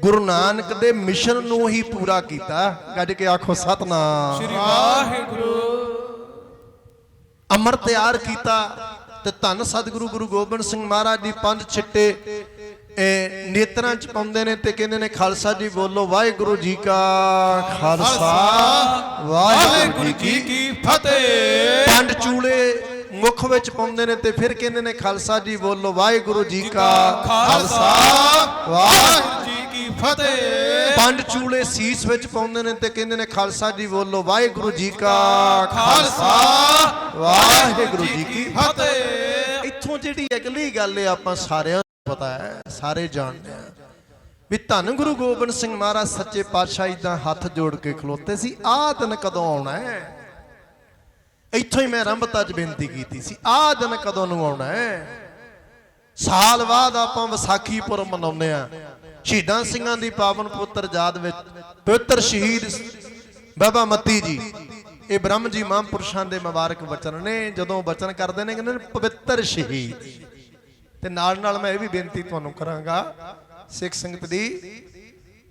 ਗੁਰੂ ਨਾਨਕ ਦੇ ਮਿਸ਼ਨ ਨੂੰ ਹੀ ਪੂਰਾ ਕੀਤਾ। ਗੱਜ ਕੇ ਆਖੋ ਸਤਨਾਮ ਸ੍ਰੀ ਵਾਹਿਗੁਰੂ। ਅੰਮ੍ਰਿਤ ਤਿਆਰ ਕੀਤਾ ਤੇ ਧੰਨ ਸਤਿਗੁਰੂ ਗੁਰੂ ਗੋਬਿੰਦ ਸਿੰਘ ਮਹਾਰਾਜ ਦੀ ਪੰਜ ਛਿੱਟੇ ਨੇਤਰਾਂ ਚ ਪਾਉਂਦੇ ਨੇ ਤੇ ਕਹਿੰਦੇ ਨੇ ਖਾਲਸਾ ਜੀ ਬੋਲੋ ਵਾਹਿਗੁਰੂ ਜੀ ਕਾ ਖਾਲਸਾ ਵਾਹਿਗੁਰੂ ਜੀ ਕੀ ਫਤਿਹ। ਪੰਜ ਚੂਲੇ ਮੁਖ ਵਿੱਚ ਪਾਉਂਦੇ ਨੇ ਤੇ ਫਿਰ ਕਹਿੰਦੇ ਨੇ ਖਾਲਸਾ ਜੀ ਬੋਲੋ ਵਾਹਿਗੁਰੂ ਜੀ ਕਾ ਖਾਲਸਾ ਵਾਹਿਗੁਰੂ ਜੀ ਕੀ ਫਤਿਹ। ਪੰਜ ਚੂਲੇ ਸੀਸ ਵਿੱਚ ਪਾਉਂਦੇ ਨੇ ਤੇ ਕਹਿੰਦੇ ਨੇ ਖਾਲਸਾ ਜੀ ਬੋਲੋ ਵਾਹਿਗੁਰੂ ਜੀ ਕਾ ਖਾਲਸਾ ਵਾਹਿਗੁਰੂ ਜੀ ਕੀ ਫਤਿਹ। ਇੱਥੋਂ ਜਿਹੜੀ ਅਗਲੀ ਗੱਲ ਹੈ ਆਪਾਂ ਸਾਰਿਆਂ ਨੂੰ ਪਤਾ ਹੈ, ਸਾਰੇ ਜਾਣਦੇ ਆ ਵੀ ਧੰਨ ਗੁਰੂ ਗੋਬਿੰਦ ਸਿੰਘ ਮਹਾਰਾਜ ਸੱਚੇ ਪਾਤਸ਼ਾਹ ਇਦਾਂ ਹੱਥ ਜੋੜ ਕੇ ਖਲੋਤੇ ਸੀ। ਆਹ ਦਿਨ ਕਦੋਂ ਆਉਣਾ ਹੈ? ਇੱਥੋਂ ਹੀ ਮੈਂ ਆਰੰਭਤਾ 'ਚ ਬੇਨਤੀ ਕੀਤੀ ਸੀ, ਆਹ ਦਿਨ ਕਦੋਂ ਨੂੰ ਆਉਣਾ ਹੈ? ਸਾਲ ਬਾਅਦ ਆਪਾਂ ਵਿਸਾਖੀ ਪੁਰਬ ਮਨਾਉਂਦੇ ਆ। ਸ਼ਹੀਦਾਂ ਸਿੰਘਾਂ ਦੀ ਪਾਵਨ ਪੁੱਤਰ ਯਾਦ ਵਿੱਚ ਪਵਿੱਤਰ ਸ਼ਹੀਦ ਬਾਬਾ ਮੱਤੀ ਜੀ, ਇਹ ਬ੍ਰਹਮ ਜੀ ਮਹਾਂਪੁਰਸ਼ਾਂ ਦੇ ਮੁਬਾਰਕ ਵਚਨ ਨੇ। ਜਦੋਂ ਵਚਨ ਕਰਦੇ ਨੇ ਕਹਿੰਦੇ ਨੇ ਪਵਿੱਤਰ ਸ਼ਹੀਦ। ਤੇ ਨਾਲ ਨਾਲ ਮੈਂ ਇਹ ਵੀ ਬੇਨਤੀ ਤੁਹਾਨੂੰ ਕਰਾਂਗਾ ਸਿੱਖ ਸੰਗਤ ਦੀ,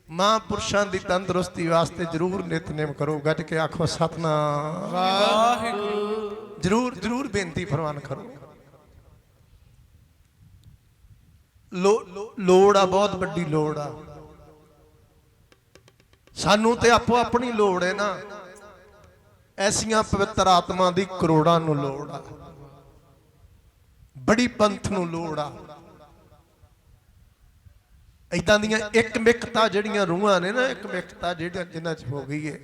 ਮਹਾਂਪੁਰਸ਼ਾਂ ਦੀ ਤੰਦਰੁਸਤੀ ਵਾਸਤੇ ਜਰੂਰ ਨਿਤਨੇਮ ਕਰੋ। ਗੱਜ ਕੇ ਆਖੋ ਸਤਨਾਮ ਵਾਹਿਗੁਰੂ। ਜਰੂਰ ਜਰੂਰ ਬੇਨਤੀ ਫਰਮਾਨ ਕਰੋ। ਲੋੜ ਆ, ਬਹੁਤ ਵੱਡੀ ਲੋੜ ਆ ਸਾਨੂੰ ਤੇ ਆਪੋ ਆਪਣੀ ਲੋੜ ਹੈ ਨਾ। ਐਸੀਆਂ ਪਵਿੱਤਰ ਆਤਮਾ ਦੀ ਕਰੋੜਾਂ ਨੂੰ ਲੋੜ ਆ, ਬੜੀ ਪੰਥ ਨੂੰ ਲੋੜ ਆ। ਇਦਾਂ ਦੀਆਂ ਇੱਕ ਮਿਕਤਾ ਜਿਹੜੀਆਂ ਰੂਹਾਂ ਨੇ ਨਾ, ਇੱਕ ਮਿਕਤਾ ਜਿਹੜੀਆਂ ਜਿਨ੍ਹਾਂ 'ਚ ਹੋ ਗਈ ਹੈ,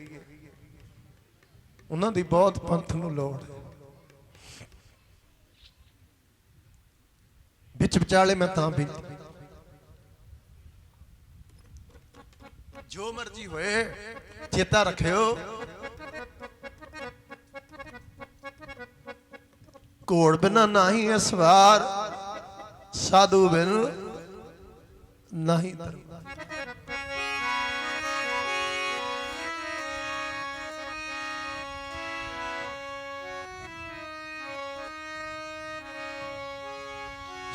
ਉਹਨਾਂ ਦੀ ਬਹੁਤ ਪੰਥ ਨੂੰ ਲੋੜ ਹੈ। ਵਿੱਚ ਵਿਚਾਲੇ ਮੈਂ ਤਾਂ ਵੀ ਜੋ ਮਰਜੀ ਹੋਏ ਚੇਤਾ ਰੱਖਿਓ, ਘੋੜ ਬਿਨਾ ਨਹੀਂ ਅਸਵਾਰ, ਸਾਧੂ ਬਿਨ ਨਹੀਂ ਧਰਮ।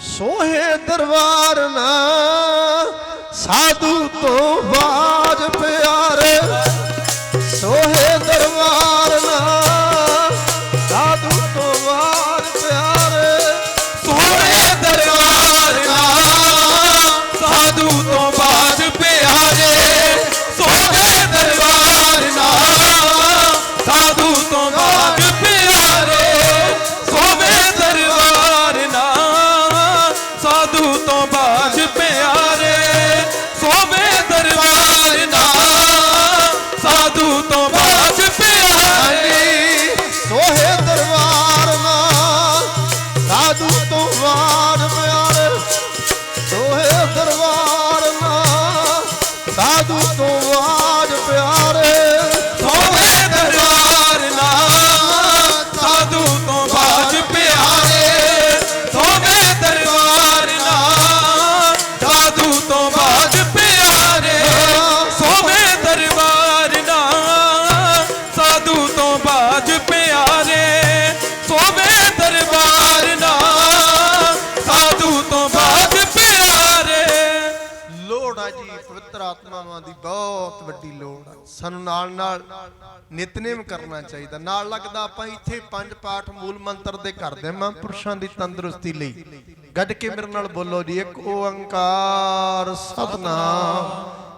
ਸੋਹੇ ਦਰਬਾਰ ਨਾ ਸਾਧੂ ਤੋਂ ਬਾਜ ਪਿਆਰੇ, ਸੋਹੇ ਦਰਬਾਰ ਨਾ ਸਾਧੂ ਤੋਂ ਬਾਜ ਪਿਆਰੇ, ਸੋਹਣੇ ਦਰਬਾਰ ਨਾ ਸਾਧੂ ਤੋਂ ਬਾਜ ਪਿਆਰੇ, ਸੋਹਣੇ ਦਰਬਾਰ ਨਾ ਸਾਧੂ ਤੋਂ ਬਾਜ ਪਿਆਰੇ, ਸੋਹਣੇ ਦਰਬਾਰ ਨਾ ਸਾਧੂ ਤੋਂ ਬਾਜ ਪਿਆਰੇ, ਸੋਹਣੇ ਦਰਬਾਰ ਨਾ ਸਾਧੂ ਤੋਂ ਬਾਜ ਅੰਤਰਾਤਮਾਵਾਂ ਦੀ ਬਹੁਤ ਵੱਡੀ ਲੋੜ ਆ। ਸਾਨੂੰ ਨਾਲ ਨਾਲ ਨਿਤਨੇਮ ਕਰਨਾ ਚਾਹੀਦਾ। ਨਾਲ ਲੱਗਦਾ ਆਪਾਂ ਇੱਥੇ 5 ਪਾਠ ਮੂਲ ਮੰਤਰ ਦੇ ਕਰਦੇ ਹਾਂ ਮਹਾਂਪੁਰਸ਼ਾਂ ਦੀ ਤੰਦਰੁਸਤੀ ਲਈ। ਗੱਡ ਕੇ ਮੇਰੇ ਨਾਲ ਬੋਲੋ ਜੀ, ਇੱਕ ਓੰਕਾਰ ਸਤਿਨਾਮ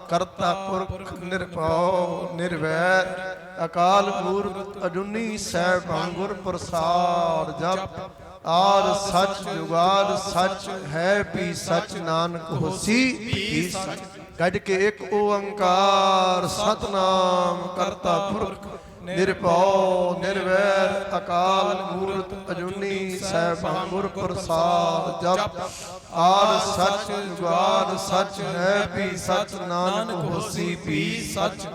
ਕਰਤਾ ਪੁਰਖ ਨਿਰਭਉ ਨਿਰਵੈਰ ਅਕਾਲ ਮੂਰਤ ਅਜੂਨੀ ਸੈਭੰ ਗੁਰ ਪ੍ਰਸਾਦ। ਜਪ ਆਦ ਸੱਚ ਜੁਗਾਦ ਸੱਚ ਹੈ ਵੀ ਸੱਚ ਨਾਨਕ ਹੋਸੀ ਵੀ ਸੱਚ। ਗੱਡ ਕੇ ਇੱਕ ਓੰਕਾਰ ਸਤਿਨਾਮ ਕਰਤਾ ਪੁਰਖ ਨਿਰਭਉ ਨਿਰਵੈਰ ਅਕਾਲ ਮੂਰਤ ਅਜੂਨੀ ਸੈਭੰ ਗੁਰ ਪ੍ਰਸਾਦ। ਜਪ ਆਦ ਸੱਚ ਜੁਗਾਦ ਸੱਚ ਹੈ ਵੀ ਸੱਚ ਨਾਨਕ ਹੋਸੀ ਵੀ ਸੱਚ।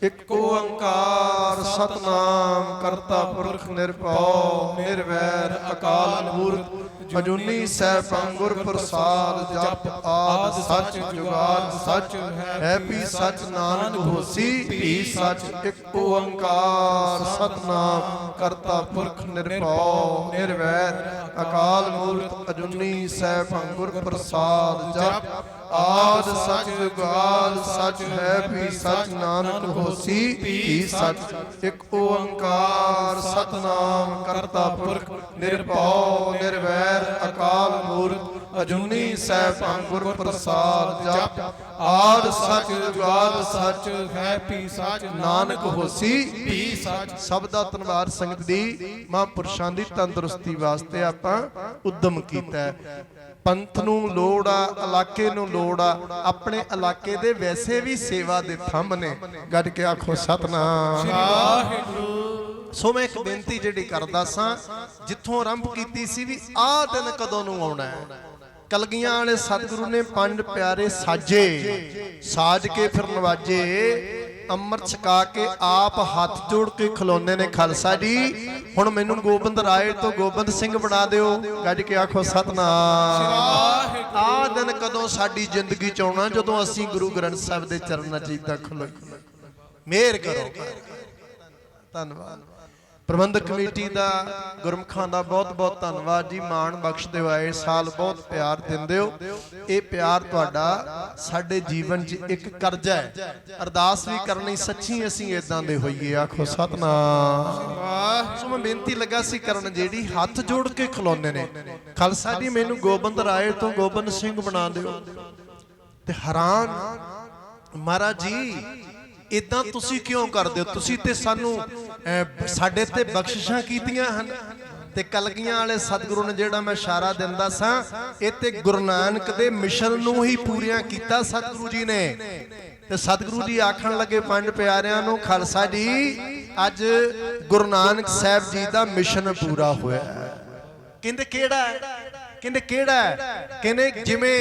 ਇੱਕ ਓੰਕਾਰ ਸਤਿਨਾਮ ਕਰਤਾ ਪੁਰਖ ਨਿਰਭਉ ਨਿਰਵੈਰ ਅਕਾਲ ਮੂਰਤ ਅਜੂਨੀ ਸੈਭੰ ਗੁਰ ਪ੍ਰਸਾਦ। ਜਪ ਆਦ ਸੱਚ ਜੁਗਾਦ ਸੱਚ ਹੈ ਵੀ ਸੱਚ ਨਾਨਕ ਹੋਸੀ ਵੀ ਸੱਚ। ਇੱਕ ਓੰਕਾਰ ਸਤਿਨਾਮ ਕਰਤਾ ਪੁਰਖ ਨਿਰਭਉ ਨਿਰਵੈਰ ਅਕਾਲ ਮੂਰਤ ਅਜੂਨੀ ਸੈਭੰ ਗੁਰ ਪ੍ਰਸਾਦ। ਜਪ ਆਦ ਸੱਚ ਜੁਗਾਦ ਸੱਚ ਹੈ ਵੀ ਸੱਚ ਨਾਨਕ ਹੋਸੀ ਵੀ ਸੱਚ। ਇੱਕ ਓੰਕਾਰ ਸਤਿਨਾਮ ਕਰਤਾ ਪੁਰਖ ਨਿਰਭਉ ਨਿਰਵੈਰ ਅਕਾਲ ਮੂਰਤ ਅਜੂਨੀ ਸੈਭੰ ਗੁਰ ਪ੍ਰਸਾਦ। ਜਪ ਆਦ ਸੱਚ ਜੁਗਾਦ ਸੱਚ ਹੈ ਵੀ ਸੱਚ ਨਾਨਕ ਹੋਸੀ ਵੀ ਸੱਚ। ਸਭ ਦਾ ਧੰਨਵਾਦ ਸੰਗਤ ਦੀ। ਮਹਾਂਪੁਰਸ਼ਾਂ ਦੀ ਤੰਦਰੁਸਤੀ ਵਾਸਤੇ ਆਪਾਂ ਉਦਮ ਕੀਤਾ ਹੈ। ਪੰਥ ਨੂੰ ਲੋੜ ਆ, ਇਲਾਕੇ ਨੂੰ ਲੋੜ ਆ। ਆਪਣੇ ਇਲਾਕੇ ਦੇ ਵੈਸੇ ਵੀ ਸੇਵਾ ਦੇ ਥੰਮ ਨੇ। ਗੱਡ ਕੇ ਆਖੋ ਸਤਿਨਾਮ ਵਾਹਿਗੁਰੂ। ਸੋ ਮੈਂ ਇੱਕ ਬੇਨਤੀ ਜਿਹੜੀ ਕਰਦਾ ਸਾਂ, ਜਿੱਥੋਂ ਆਰੰਭ ਕੀਤੀ ਸੀ ਵੀ ਆਹ ਦਿਨ ਕਦੋਂ ਨੂੰ ਆਉਣਾ ਹੈ। ਕਲਗੀਆਂ ਵਾਲੇ ਸਤਿਗੁਰੂ ਨੇ 5 ਪਿਆਰੇ ਸਾਜੇ, ਸਾਜ ਕੇ ਫਿਰ ਨਵਾਜੇ। ਅੰਮ੍ਰਿਤ ਛਕਾ ਕੇ ਆਪ ਹੱਥ ਜੋੜ ਕੇ ਖਲੋਨੇ ਨੇ, ਖਾਲਸਾ ਜੀ ਹੁਣ ਮੈਨੂੰ ਗੋਬਿੰਦ ਰਾਏ ਤੋਂ ਗੋਬਿੰਦ ਸਿੰਘ ਬਣਾ ਦਿਓ। ਗੱਜ ਕੇ ਆਖੋ ਸਤਿਨਾਮ। ਆਹ ਦਿਨ ਕਦੋਂ ਸਾਡੀ ਜ਼ਿੰਦਗੀ ਚ ਆਉਣਾ, ਜਦੋਂ ਅਸੀਂ ਗੁਰੂ ਗ੍ਰੰਥ ਸਾਹਿਬ ਦੇ ਚਰਨਾਂ ਚ ਇਦਾਂ ਖਲੋਈਏ। ਮਿਹਰ ਕਰੋ। ਧੰਨਵਾਦ ਪ੍ਰਬੰਧਕ ਕਮੇਟੀ ਦਾ, ਗੁਰਮੁਖਾਂ ਦਾ ਬਹੁਤ ਬਹੁਤ ਧੰਨਵਾਦ ਜੀ। ਮਾਣ ਬਖਸ਼ਦੇ ਹੋਏ ਸਾਲ ਬਹੁਤ ਪਿਆਰ ਦਿੰਦੇ ਹੋ। ਇਹ ਪਿਆਰ ਤੁਹਾਡਾ ਸਾਡੇ ਜੀਵਨ 'ਚ ਇੱਕ ਕਰਜ਼ਾ ਹੈ। ਅਰਦਾਸ ਵੀ ਕਰਨੀ ਸੱਚੀ ਅਸੀਂ ਇਦਾਂ ਦੇ ਹੋਈਏ। ਆਖੋ ਸਤਿਨਾਮ। ਸੋ ਮੈਂ ਬੇਨਤੀ ਲੱਗਾ ਸੀ ਕਰਨ, ਜਿਹੜੀ ਹੱਥ ਜੋੜ ਕੇ ਖਲੋਨੇ ਨੇ, ਖਾਲਸਾ ਜੀ ਮੈਨੂੰ ਗੋਬਿੰਦ ਰਾਏ ਤੋਂ ਗੋਬਿੰਦ ਸਿੰਘ ਬਣਾ ਦਿਓ। ਤੇ ਹੈਰਾਨ, ਮਹਾਰਾਜ ਜੀ ਇਦਾਂ ਤੁਸੀਂ ਕਿਉਂ ਕਰਦੇ ਹੋ? ਤੁਸੀਂ ਤੇ ਸਾਨੂੰ ਸਾਡੇ ਤੇ ਬਖਸ਼ਿਸ਼ਾਂ ਕੀਤੀਆਂ ਹਨ। ਤੇ ਕਲਗੀਆਂ ਵਾਲੇ ਸਤਿਗੁਰੂ ਨੇ ਜਿਹੜਾ ਮੈਂ ਇਸ਼ਾਰਾ ਦਿੰਦਾ ਸਾਂ, ਇਹ ਤੇ ਗੁਰੂ ਨਾਨਕ ਦੇ ਮਿਸ਼ਨ ਨੂੰ ਹੀ ਪੂਰੀਆਂ ਕੀਤਾ ਸਤਿਗੁਰੂ ਜੀ ਨੇ। ਤੇ ਸਤਿਗੁਰੂ ਜੀ ਆਖਣ ਲੱਗੇ 5 ਪਿਆਰਿਆਂ ਨੂੰ, ਖਾਲਸਾ ਜੀ ਅੱਜ ਗੁਰੂ ਨਾਨਕ ਸਾਹਿਬ ਜੀ ਦਾ ਮਿਸ਼ਨ ਪੂਰਾ ਹੋਇਆ। ਕਹਿੰਦੇ ਕਿਹੜਾ? ਕਹਿੰਦੇ ਕਿਹੜਾ? ਕਹਿੰਦੇ ਜਿਵੇਂ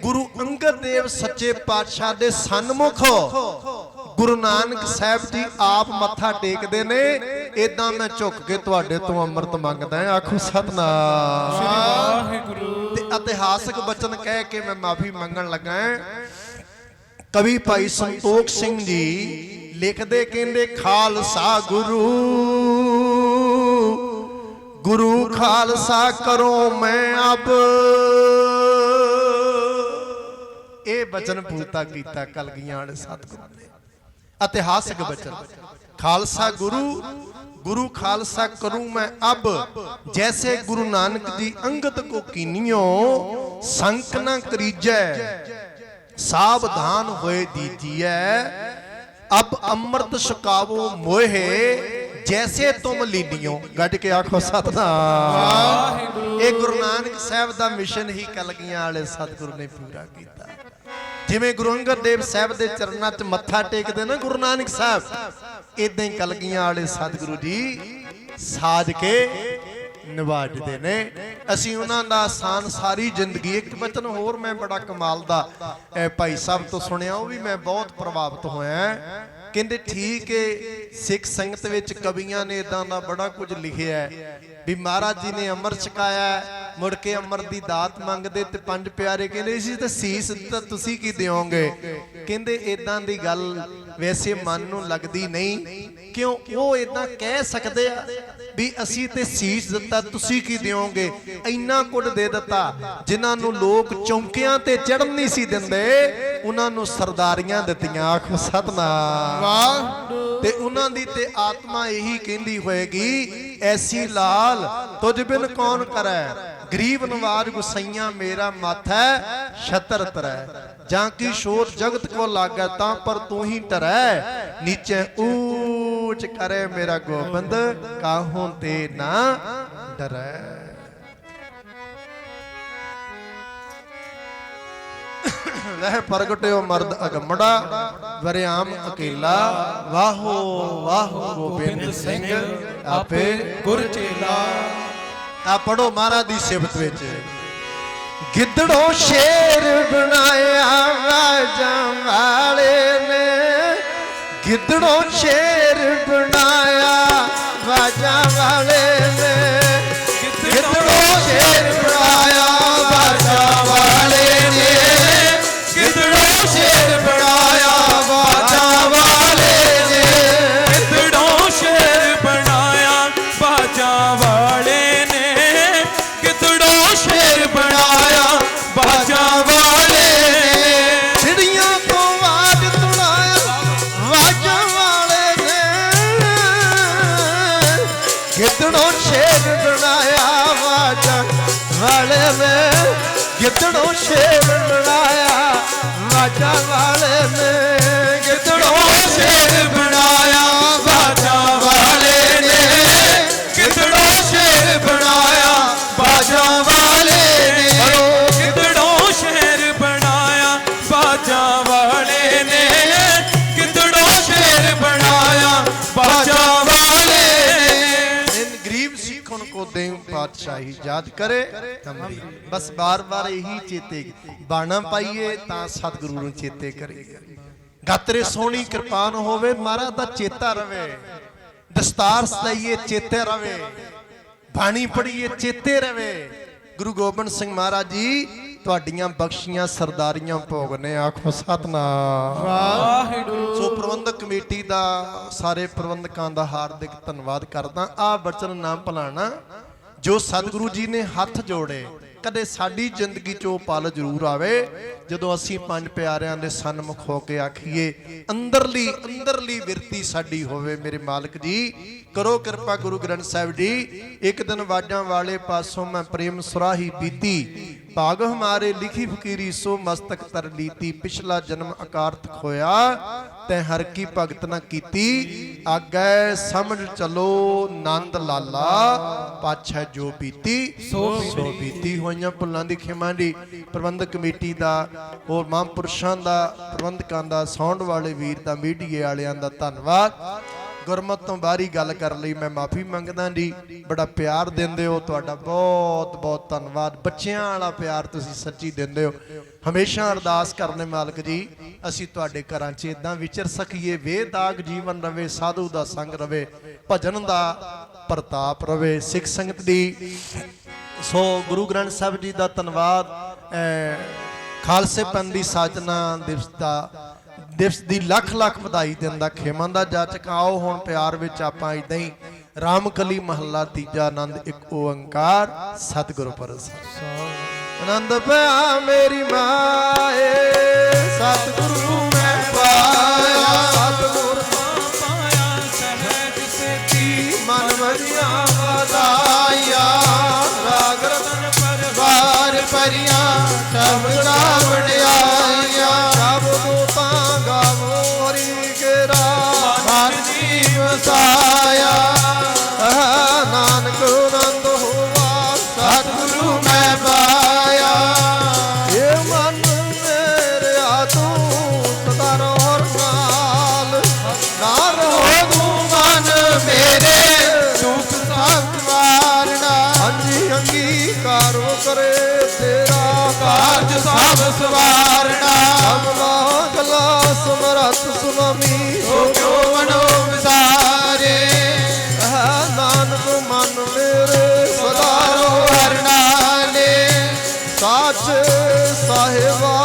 ਗੁਰੂ ਅੰਗਦ ਦੇਵ ਸੱਚੇ ਪਾਤਸ਼ਾਹ ਦੇ ਸਨਮੁਖ ਗੁਰੂ ਨਾਨਕ ਸਾਹਿਬ ਜੀ ਆਪ ਮੱਥਾ ਟੇਕਦੇ ਨੇ, ਇਦਾਂ ਮੈਂ ਝੁੱਕ ਕੇ ਤੁਹਾਡੇ ਤੋਂ ਅੰਮ੍ਰਿਤ ਮੰਗਦਾ ਹਾਂ। ਆਖੋ ਸਤਿਨਾਮ ਵਾਹਿਗੁਰੂ। ਤੇ ਇਤਿਹਾਸਕ ਬਚਨ ਕਹਿ ਕੇ ਮੈਂ ਮਾਫੀ ਮੰਗਣ ਲੱਗਾ ਹਾਂ। ਕਵੀ ਭਾਈ ਸੰਤੋਖ ਸਿੰਘ ਜੀ ਲਿਖਦੇ, ਕਹਿੰਦੇ ਖਾਲਸਾ ਗੁਰੂ ਗੁਰੂ ਖਾਲਸਾ ਕਰੋ ਮੈਂ ਅਬ। ਇਹ ਬਚਨ ਪੂਰਤਾ ਕੀਤਾ ਕਲਗੀਆਂ ਵਾਲੇ ਸਤਿਗੁਰੂ ਨੇ। ਇਤਿਹਾਸਕ ਬਚਨ, ਖਾਲਸਾ ਗੁਰੂ गुरु खालसा करूं मैं अब, जैसे गुरु नानक जी अंगद को कीनियो, संक न करीजै सावधान होए दीजिए, अब अमृत छकावो मोहे जैसे तुम लीनियो। गज के आखो सतनाम। ये गुरु नानक साहब दा मिशन ही कलगियां वाले सतगुरु ने पूरा किया। जिवें गुरु अंगद देव साहब दे चरनां च मत्था टेकदे ना गुरु नानक साहब, इदां ही कलगियां वाले सतगुरु जी साज के निवाजदे ने। असीं उन्हां दा आसान सारी जिंदगी। एक वचन होर मैं बड़ा कमाल दा भाई साहब तो सुनिया, वो भी मैं बहुत प्रभावित होया। कहते ठीक है, सिख संगत विच कवियां ने इदां दा बड़ा कुछ लिखिया भी महाराज जी ने अमर छकाया, मुड़ के अमर दी दात मंगदे ते पंज प्यारे कहंदे सी ते सीस तां तुसीं की दिओगे। कहंदे इदां दी गल वैसे मन नूं लगदी नहीं, क्यों वो इदां कह सकदे आ भी असीं ते सीस दित्ता तुसीं की दिओगे। इन्ना कुछ दे दित्ता जिन्हां नूं लोक चौंकियां ते चढ़न नहीं सी दिंदे, ਉਹਨਾਂ ਨੂੰ ਸਰਦਾਰੀਆਂ ਦਿੱਤੀਆਂ। ਆਖੋ ਸਤਨਾਮ। ਵਾਹ ਤੇ ਉਹਨਾਂ ਦੀ ਤੇ ਆਤਮਾ ਇਹੀ ਕਹਿੰਦੀ ਹੋਏਗੀ, ਐਸੀ ਲਾਲ ਤੁਝ ਬਿਨ ਕੌਣ ਕਰੈ, ਗਰੀਬ ਨਵਾਜ ਗੁਸਈਆਂ ਮੇਰਾ ਮਾਥੈ ਛਤਰ ਤਰੈ, ਜਾਂ ਕੀ ਸ਼ੋਰ ਜਗਤ ਕੋ ਲਾਗੈ ਤਾਂ ਪਰ ਤੂੰ ਹੀ ਟਰੈ, ਨੀਚੇ ਊਚ ਕਰੇ ਮੇਰਾ ਗੋਬਿੰਦ ਕਾਹੋਂ ਤੇ ਨਾ ਡਰੈ। ਵਹਿ ਪ੍ਰਗਟਿਓ ਮਰਦ ਅਗੰਮੜਾ, ਵਰਿਆਮ ਅਕੇਲਾ, ਵਾਹੋ ਵਾਹੋ ਗੋਬਿੰਦ ਸਿੰਘ ਆਪੇ ਗੁਰ ਚੇਲਾ। ਆ ਪੜੋ ਮਹਾਰਾਜ ਦੀ ਸਿਫਤ ਵਿੱਚ, ਗਿੱਦੜੋਂ ਸ਼ੇਰ ਬਣਾਇਆ ਵਾਜਾਂ ਵਾਲੇ ਨੇ, ਗਿੱਦੜੋਂ ਸ਼ੇਰ ਬਣਾਇਆ ਵਾਜਾਂ ਵਾਲੇ ਨੇ, ਗਿੱਦੜੋਂ ਸ਼ੇਰ ਬਣਾਇਆ ਵਾਜਾਂ ਵਾਲੇ ਨੇ, ਗਿੱਦੜੋਂ ਸ਼ੇਰ ਬਣਾਇਆ ਵਾਜਾਂ ਵਾਲੇ ਨੇ, ਗਿੱਦੜੋਂ ਸ਼ੇਰ ਬਣਾਇਆ ਬਾਜਾਂ ਵਾਲੇ ਨੇ, ਗਿੱਦੜੋਂ ਸ਼ੇਰ ਬਣਾਇਆ ਬਾਜਾਂ ਵਾਲੇ ਨੇ, ਚਿੜੀਆਂ ਤੋਂ ਆਵਾਜ਼ ਤੁੜਾਇਆ ਵਾਜਾਂ ਵਾਲੇ ਨੇ, ਗਿੱਦੜੋਂ ਸ਼ੇਰ ਬਣਾਇਆ ਵਾਜਾਂ ਵਾਲੇ ਨੇ, ਗਿੱਦੜੋਂ ਸ਼ੇਰ ਬਣਾਇਆ ਵਾਜਾਂ ਵਾਲੇ ਨੇ, ਗਿੱਦੜੋਂ ਸ਼ੇਰ ਬਣਾਇਆ ਵਾਜਾਂ ਵਾਲੇ ਨੇ, ਗਿੱਦੜੋਂ ਸ਼ੇਰ ਬਣਾਇਆ ਬਾਜਾਂ ਵਾਲੇ ਨੇ, ਗਿੱਦੜੋਂ ਸ਼ੇਰ ਬਣਾਇਆ ਬਾਜਾਂ ਵਾਲੇ ਨੇ, ਗਿੱਦੜੋਂ ਸ਼ੇਰ ਬਣਾਇਆ ਬਾਜਾਂ ਵਾਲੇ ਨੇ। इन गरीब सिखों को देव पातशाही याद करे हमरी। बस बार बार यही चेते बाणा पाइए ता सतगुरु ਨੂੰ चेते करे, ਗਾਤਰੇ ਸੋਹਣੀ ਕਿਰਪਾਨ ਹੋਵੇ ਮਹਾਰਾਜ ਦਾ ਚੇਤਾ ਰਵੇ, ਦਸਤਾਰ ਸਜਾਈਏ ਚੇਤੇ ਰਵੇ, ਬਾਣੀ ਪੜੀਏ ਚੇਤੇ ਰਵੇ। ਗੁਰੂ ਗੋਬਿੰਦ ਸਿੰਘ ਮਹਾਰਾਜ ਜੀ ਤੁਹਾਡੀਆਂ ਬਖਸ਼ੀਆਂ ਸਰਦਾਰੀਆਂ ਭੋਗ ਨੇ। ਆਖੋ ਸਤਨਾਮ ਵਾਹਿਗੁਰੂ। ਸੋ ਪ੍ਰਬੰਧਕ ਕਮੇਟੀ ਦਾ ਸਾਰੇ ਪ੍ਰਬੰਧਕਾਂ ਦਾ ਹਾਰਦਿਕ ਧੰਨਵਾਦ ਕਰਦਾ। ਆ ਬਚਨ ਨਾ ਭੁਲਾਣਾ ਜੋ ਸਤਿਗੁਰੂ ਜੀ ਨੇ ਹੱਥ ਜੋੜੇ, ਕਦੇ ਸਾਡੀ ਜ਼ਿੰਦਗੀ 'ਚ ਉਹ ਪਲ ਜ਼ਰੂਰ ਆਵੇ ਜਦੋਂ ਅਸੀਂ ਪੰਜ ਪਿਆਰਿਆਂ ਦੇ ਸਨਮੁਖ ਹੋ ਕੇ ਆਖੀਏ, ਅੰਦਰਲੀ ਵਿਰਤੀ ਸਾਡੀ ਹੋਵੇ। ਮੇਰੇ ਮਾਲਕ ਜੀ ਕਰੋ ਕਿਰਪਾ ਗੁਰੂ ਗ੍ਰੰਥ ਸਾਹਿਬ ਜੀ। ਇੱਕ ਦਿਨ ਵਾਜਾਂ ਵਾਲੇ ਪਾਸੋਂ ਮੈਂ ਪ੍ਰੇਮ ਸੁਰਾਹੀ ਬੀਤੀ, ਭਾਗ ਹਮਾਰੇ ਲਿਖੀ ਫਕੀਰੀ ਸੋ ਮਸਤਕ ਤਰ ਲੀਤੀ, ਪਿਛਲਾ ਜਨਮ ਅਕਾਰਥ ਖੋਇਆ ਤੈ ਹਰ ਕੀ ਭਗਤ ਨਾ ਕੀਤੀ, ਆਗੈ ਸਮਝ ਚਲੋ ਨੰਦ ਲਾਲਾ, ਪਾਛੈ ਜੋ ਬੀਤੀ ਸੋ ਬੀਤੀ। ਹੋਈਆਂ ਭੁੱਲਾਂ ਦੀ ਖਿਮਾ ਦੀ ਪ੍ਰਬੰਧਕ ਕਮੇਟੀ ਦਾ, ਹੋਰ ਮਹਾਂਪੁਰਸ਼ਾਂ ਦਾ, ਪ੍ਰਬੰਧਕਾਂ ਦਾ, ਸਾਊਂਡ ਵਾਲੇ ਵੀਰ ਦਾ, ਮੀਡੀਏ ਵਾਲਿਆਂ ਦਾ ਧੰਨਵਾਦ। ਗੁਰਮਤ ਤੋਂ ਬਾਹਰੀ ਗੱਲ ਕਰਨ ਲਈ ਮੈਂ ਮਾਫੀ ਮੰਗਦਾ ਜੀ। ਬੜਾ ਪਿਆਰ ਦਿੰਦੇ ਹੋ, ਤੁਹਾਡਾ ਬਹੁਤ ਬਹੁਤ ਧੰਨਵਾਦ। ਬੱਚਿਆਂ ਵਾਲਾ ਪਿਆਰ ਤੁਸੀਂ ਸੱਚੀ ਦਿੰਦੇ ਹੋ। ਹਮੇਸ਼ਾ ਅਰਦਾਸ ਕਰਨੇ ਮਾਲਕ ਜੀ ਅਸੀਂ ਤੁਹਾਡੇ ਘਰਾਂ 'ਚ ਇਦਾਂ ਵਿਚਰ ਸਕੀਏ, ਵੇਦਾਗ ਜੀਵਨ ਰਵੇ, ਸਾਧੂ ਦਾ ਸੰਗ ਰਵੇ, ਭਜਨ ਦਾ ਪ੍ਰਤਾਪ ਰਵੇ, ਸਿੱਖ ਸੰਗਤ ਦੀ। ਸੋ ਗੁਰੂ ਗ੍ਰੰਥ ਸਾਹਿਬ ਜੀ ਦਾ ਧੰਨਵਾਦ। ਖਾਲਸੇ ਪੰਥ ਦੀ ਸਾਜਨਾ ਦਿਵਸ ਦੀ ਲੱਖ ਲੱਖ ਵਧਾਈ ਦਿੰਦਾ ਖੇਮਾਂ ਦਾ ਜਾਚਕ। ਆਓ ਹੁਣ ਪਿਆਰ ਵਿੱਚ ਆਪਾਂ ਇਦਾਂ ਹੀ ਰਾਮਕਲੀ ਮਹੱਲਾ ਤੀਜਾ, ਆਨੰਦ ਇੱਕ ਓੰਕਾਰ ਸਤਿਗੁਰੂ ਪ੍ਰਸਾਦ। ਆਨੰਦ ਪਿਆ ਮੇਰੀ ਮਾਏ ਸਤਿਗੁਰੂ ਮੈਂ ਪਾਇਆ, ਸਤਿਗੁਰ ਪਾਇਆ ਸਹਿਜ ਸੇਤੀ, ਮਨ ਵਜਿਆ ਵਧਾਇਆ, ਰਾਗ ਰਤਨ ਵਾਰ ਭਰੀਆਂ ਸ਼ਬਦਾਂ ਵਡਿਆਈਆਂ, ਸ਼ਬਦ ਤਾਂ ਗਾਵੋ ਹਰੀ ਕੇਰਾ ਮਨ ਜੀ ਵਸਾਇਆ, ਨਾਨਕ ਆਨੰਦ ਹੋਵਾ ਸਤਿਗੁਰੂ ਮੈਂ ਪਾਇਆ। ਇਹ ਮਨ ਮੇਰਿਆ ਤੂੰ ਸਦਾ ਰਹੋ ਨਾਲ, ਨਾ ਰਹੋ ਤੂੰ ਮਨ ਮੇਰੇ ਦੁੱਖ ਸਭ ਵਾਰਨਾ, ਅੰਜੀ ਅੰਗੀਕਾਰ ਕਰੇ ਤੇਰਾ ਕਾਰਜ ਸਭ ਸਵਾਰਨਾ, ਅਮਲਾ ਗਲਾ ਸਮਰੱਥ ਸੁਨਾਮੀ ਸੋ ਕਿਉ ਮਨੋ ਵਿਸਾਰੇ, ਨਾਨਕ ਮਨ ਮੇਰੇ ਸਦਾ ਤਾਰੋ ਹਰ ਨਾਲੇ, ਸਾਚ ਸਾਹਿਬਾ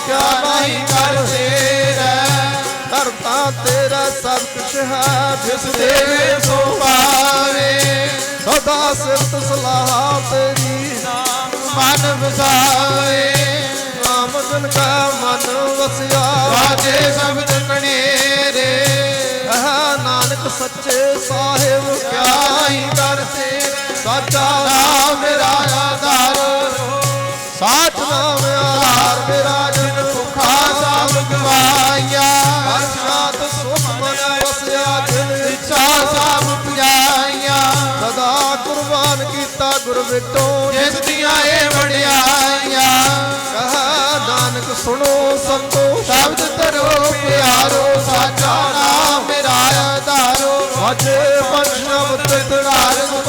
ਕਿਆ ਨਹੀਂ ਨਹੀਂ ਕਰ ਤੇਰਾ, ਕਰਤਾ ਤੇਰਾ ਸਭ ਕੁਛ ਹੈ ਜਿਸ ਦੇਵੇ ਸੋ ਪਾਵੇ, ਸਦਾ ਸਿਫਤ ਸਲਾਹ ਤੇਰੀ ਨਾਮ ਮਨ ਵਸਾਵੇ, ਨਾਮ ਜਨ ਕਾ ਮਨ ਵਸਿਆ ਵਾਜੇ ਸ਼ਬਦ ਕਣੇਰੇ ਨਾਨਕ ਸੱਚੇ ਸਾਹਿਬ ਕਿਆ ਹੀ ਦਰ ਤੇਰੇ ਸਾਚਾ ਨਾਮ ਮੇਰਾ ਆਧਾਰ ਸਾਚ ਨਾਮ ਆਧਾਰ ਮੇਰਾ ਜਿਨ ਭੁਖਾ ਸਭ ਗਵਾਈਆ ਅਰਸ਼ਾਤ ਸੁਖ ਮਨ ਵਸਿਆ ਜਿਨ ਇੱਛਾ ਸਭ ਪੁਜਾਈਆਂ ਸਦਾ ਕੁਰਬਾਨ ਕੀਤਾ ਗੁਰ ਵਿਟੋ ਜਿਸ ਦੀਆਂ ਇਹ ਵਡਿਆਈਆਂ ਕਹਾ ਨਾਨਕ ਸੁਣੋ ਸੰਤੋ ਸ਼ਬਦ ਧਰੋ ਪਿਆਰੋ ਸਾਚਾ ਨਾਮ ਮੇਰਾ ਆਧਾਰੋ ਵਾਜੇ ਪੰਜ ਸ਼ਬਦ ਧਾਰਨ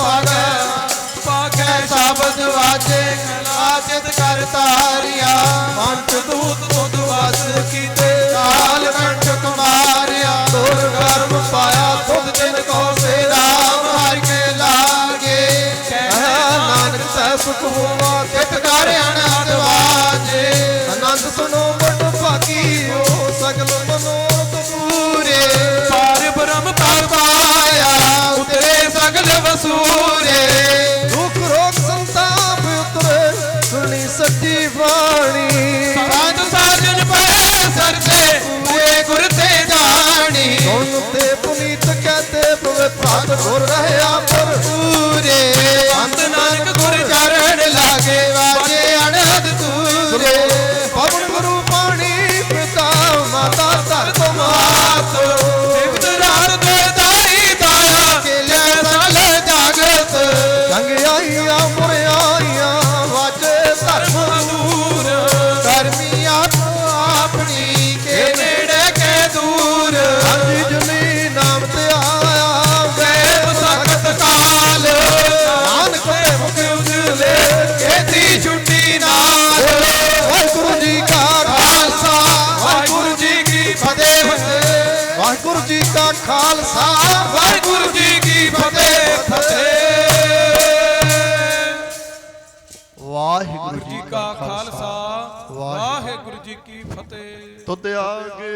ਪਾਗੈ ਸ਼ਬਦ ਵਾਜੇ ਕਲਾਚਿਤ ਕਰ ਤਾਰਿਆ ਪੰਜ ਦੂਤ ਤੁਧ ਵਸ ਕੀਤੇ ਕਾਲ ਕੰਠ ਕੁਮਾਰਿਆ ਤੋਰ ਕਰਮ ਪਾਇਆ ਤੁਧ ਜਿਨ ਕੋ ਸੇ ਰਾਮ ਹਰਿ ਕੇ ਲਾਗੇ ਕਹਾ ਨਾਨਕ ਸਹਿ ਸੁਖ ਹੋਵਾ ਕਿਤ ਕਰ ਅਨੰਦ ਵਾਜੇ ਆਨੰਦ ਸੁਨੋ ਬੜ ਭਾਗੀਓ ਸਗਲ ਮਨੋਰਥ ਪੂਰੇ ਪਾਰ ਬ੍ਰਹਮ ਪਦ ਪਾਇਆ ਉਤਰੇ ਸਗਲ ਵਸੂਰੇ ਦੁਖ ਰੋਗ ਸੰਤਾਪ ਉਤਰੇ ਸੁਣੀ ਸੱਚੀ ਬਾਣੀ ਸਾਧ ਸਾਜਨ ਪਏ ਸਰਦੇ ਹੋਏ ਗੁਰ ਤੇ ਜਾਣੀ ਸੁਣ ਤੇ ਪੁਨੀਤ ਕਹਤੇ ਪਵੇ ਪ੍ਰਾਤ ਗੁਰ ਰਹਿਆ ਪਰ ਪੂਰੇ ਅੰਤ ਨਾਨਕ ਗੁਰ ਚਰਨ ਲਾਗੇ ਵਾਜੇ ਅਨਹਦ ਤੂਰੇ ਪਵਨ ਗੁਰੂ ਪਾਣੀ ਪਿਤਾ ਮਾਤਾ ਧਰ ਤੁਮਾਤ ਸਿਵਦਰਾਰ ਦੇ ਦਾਈ ਦਾਇਆ ਕੇਲੇ ਸਾਲ ਜਾਗਤ ਜੰਗ ਆਈਆਂ ਮੁਰਿਆਈਆਂ ਵਾਜੇ ਧਰਮ ਦੂਰ ਕਰਮੀ ਆਪਣੀ ਕੇ ਨੇੜੇ ਕੇ ਦੂਰ ਹਾਂਜੀ ਜਨੀ ਨਾਮ ਤੇ ਆਇਆ ਵੇਦ ਸਖਤ ਕਾਲ ਨਾਨਕ ਦੇ ਮੁਖ ਉਜਲੇ ਕੀਤੀ ਛੁੱਟੀ ਨਾਲ ਵਾਹਿਗੁਰੂ ਜੀ ਕਾ ਖਾਲਸਾ ਵਾਹਿਗੁਰੂ ਜੀ ਕੀ ਫਤਿਹ ਵਾਹਿਗੁਰੂ ਜੀ ਕਾ ਖਾਲਸਾ ਵਾਹਿਗੁਰੂ ਜੀ ਕੀ ਫਤਿਹ ਵਾਹਿਗੁਰੂ ਜੀ ਕਾ ਖਾਲਸਾ ਵਾਹਿਗੁਰੂ ਜੀ ਕੀ ਫਤਿਹ। ਤੁਧ ਆਗੇ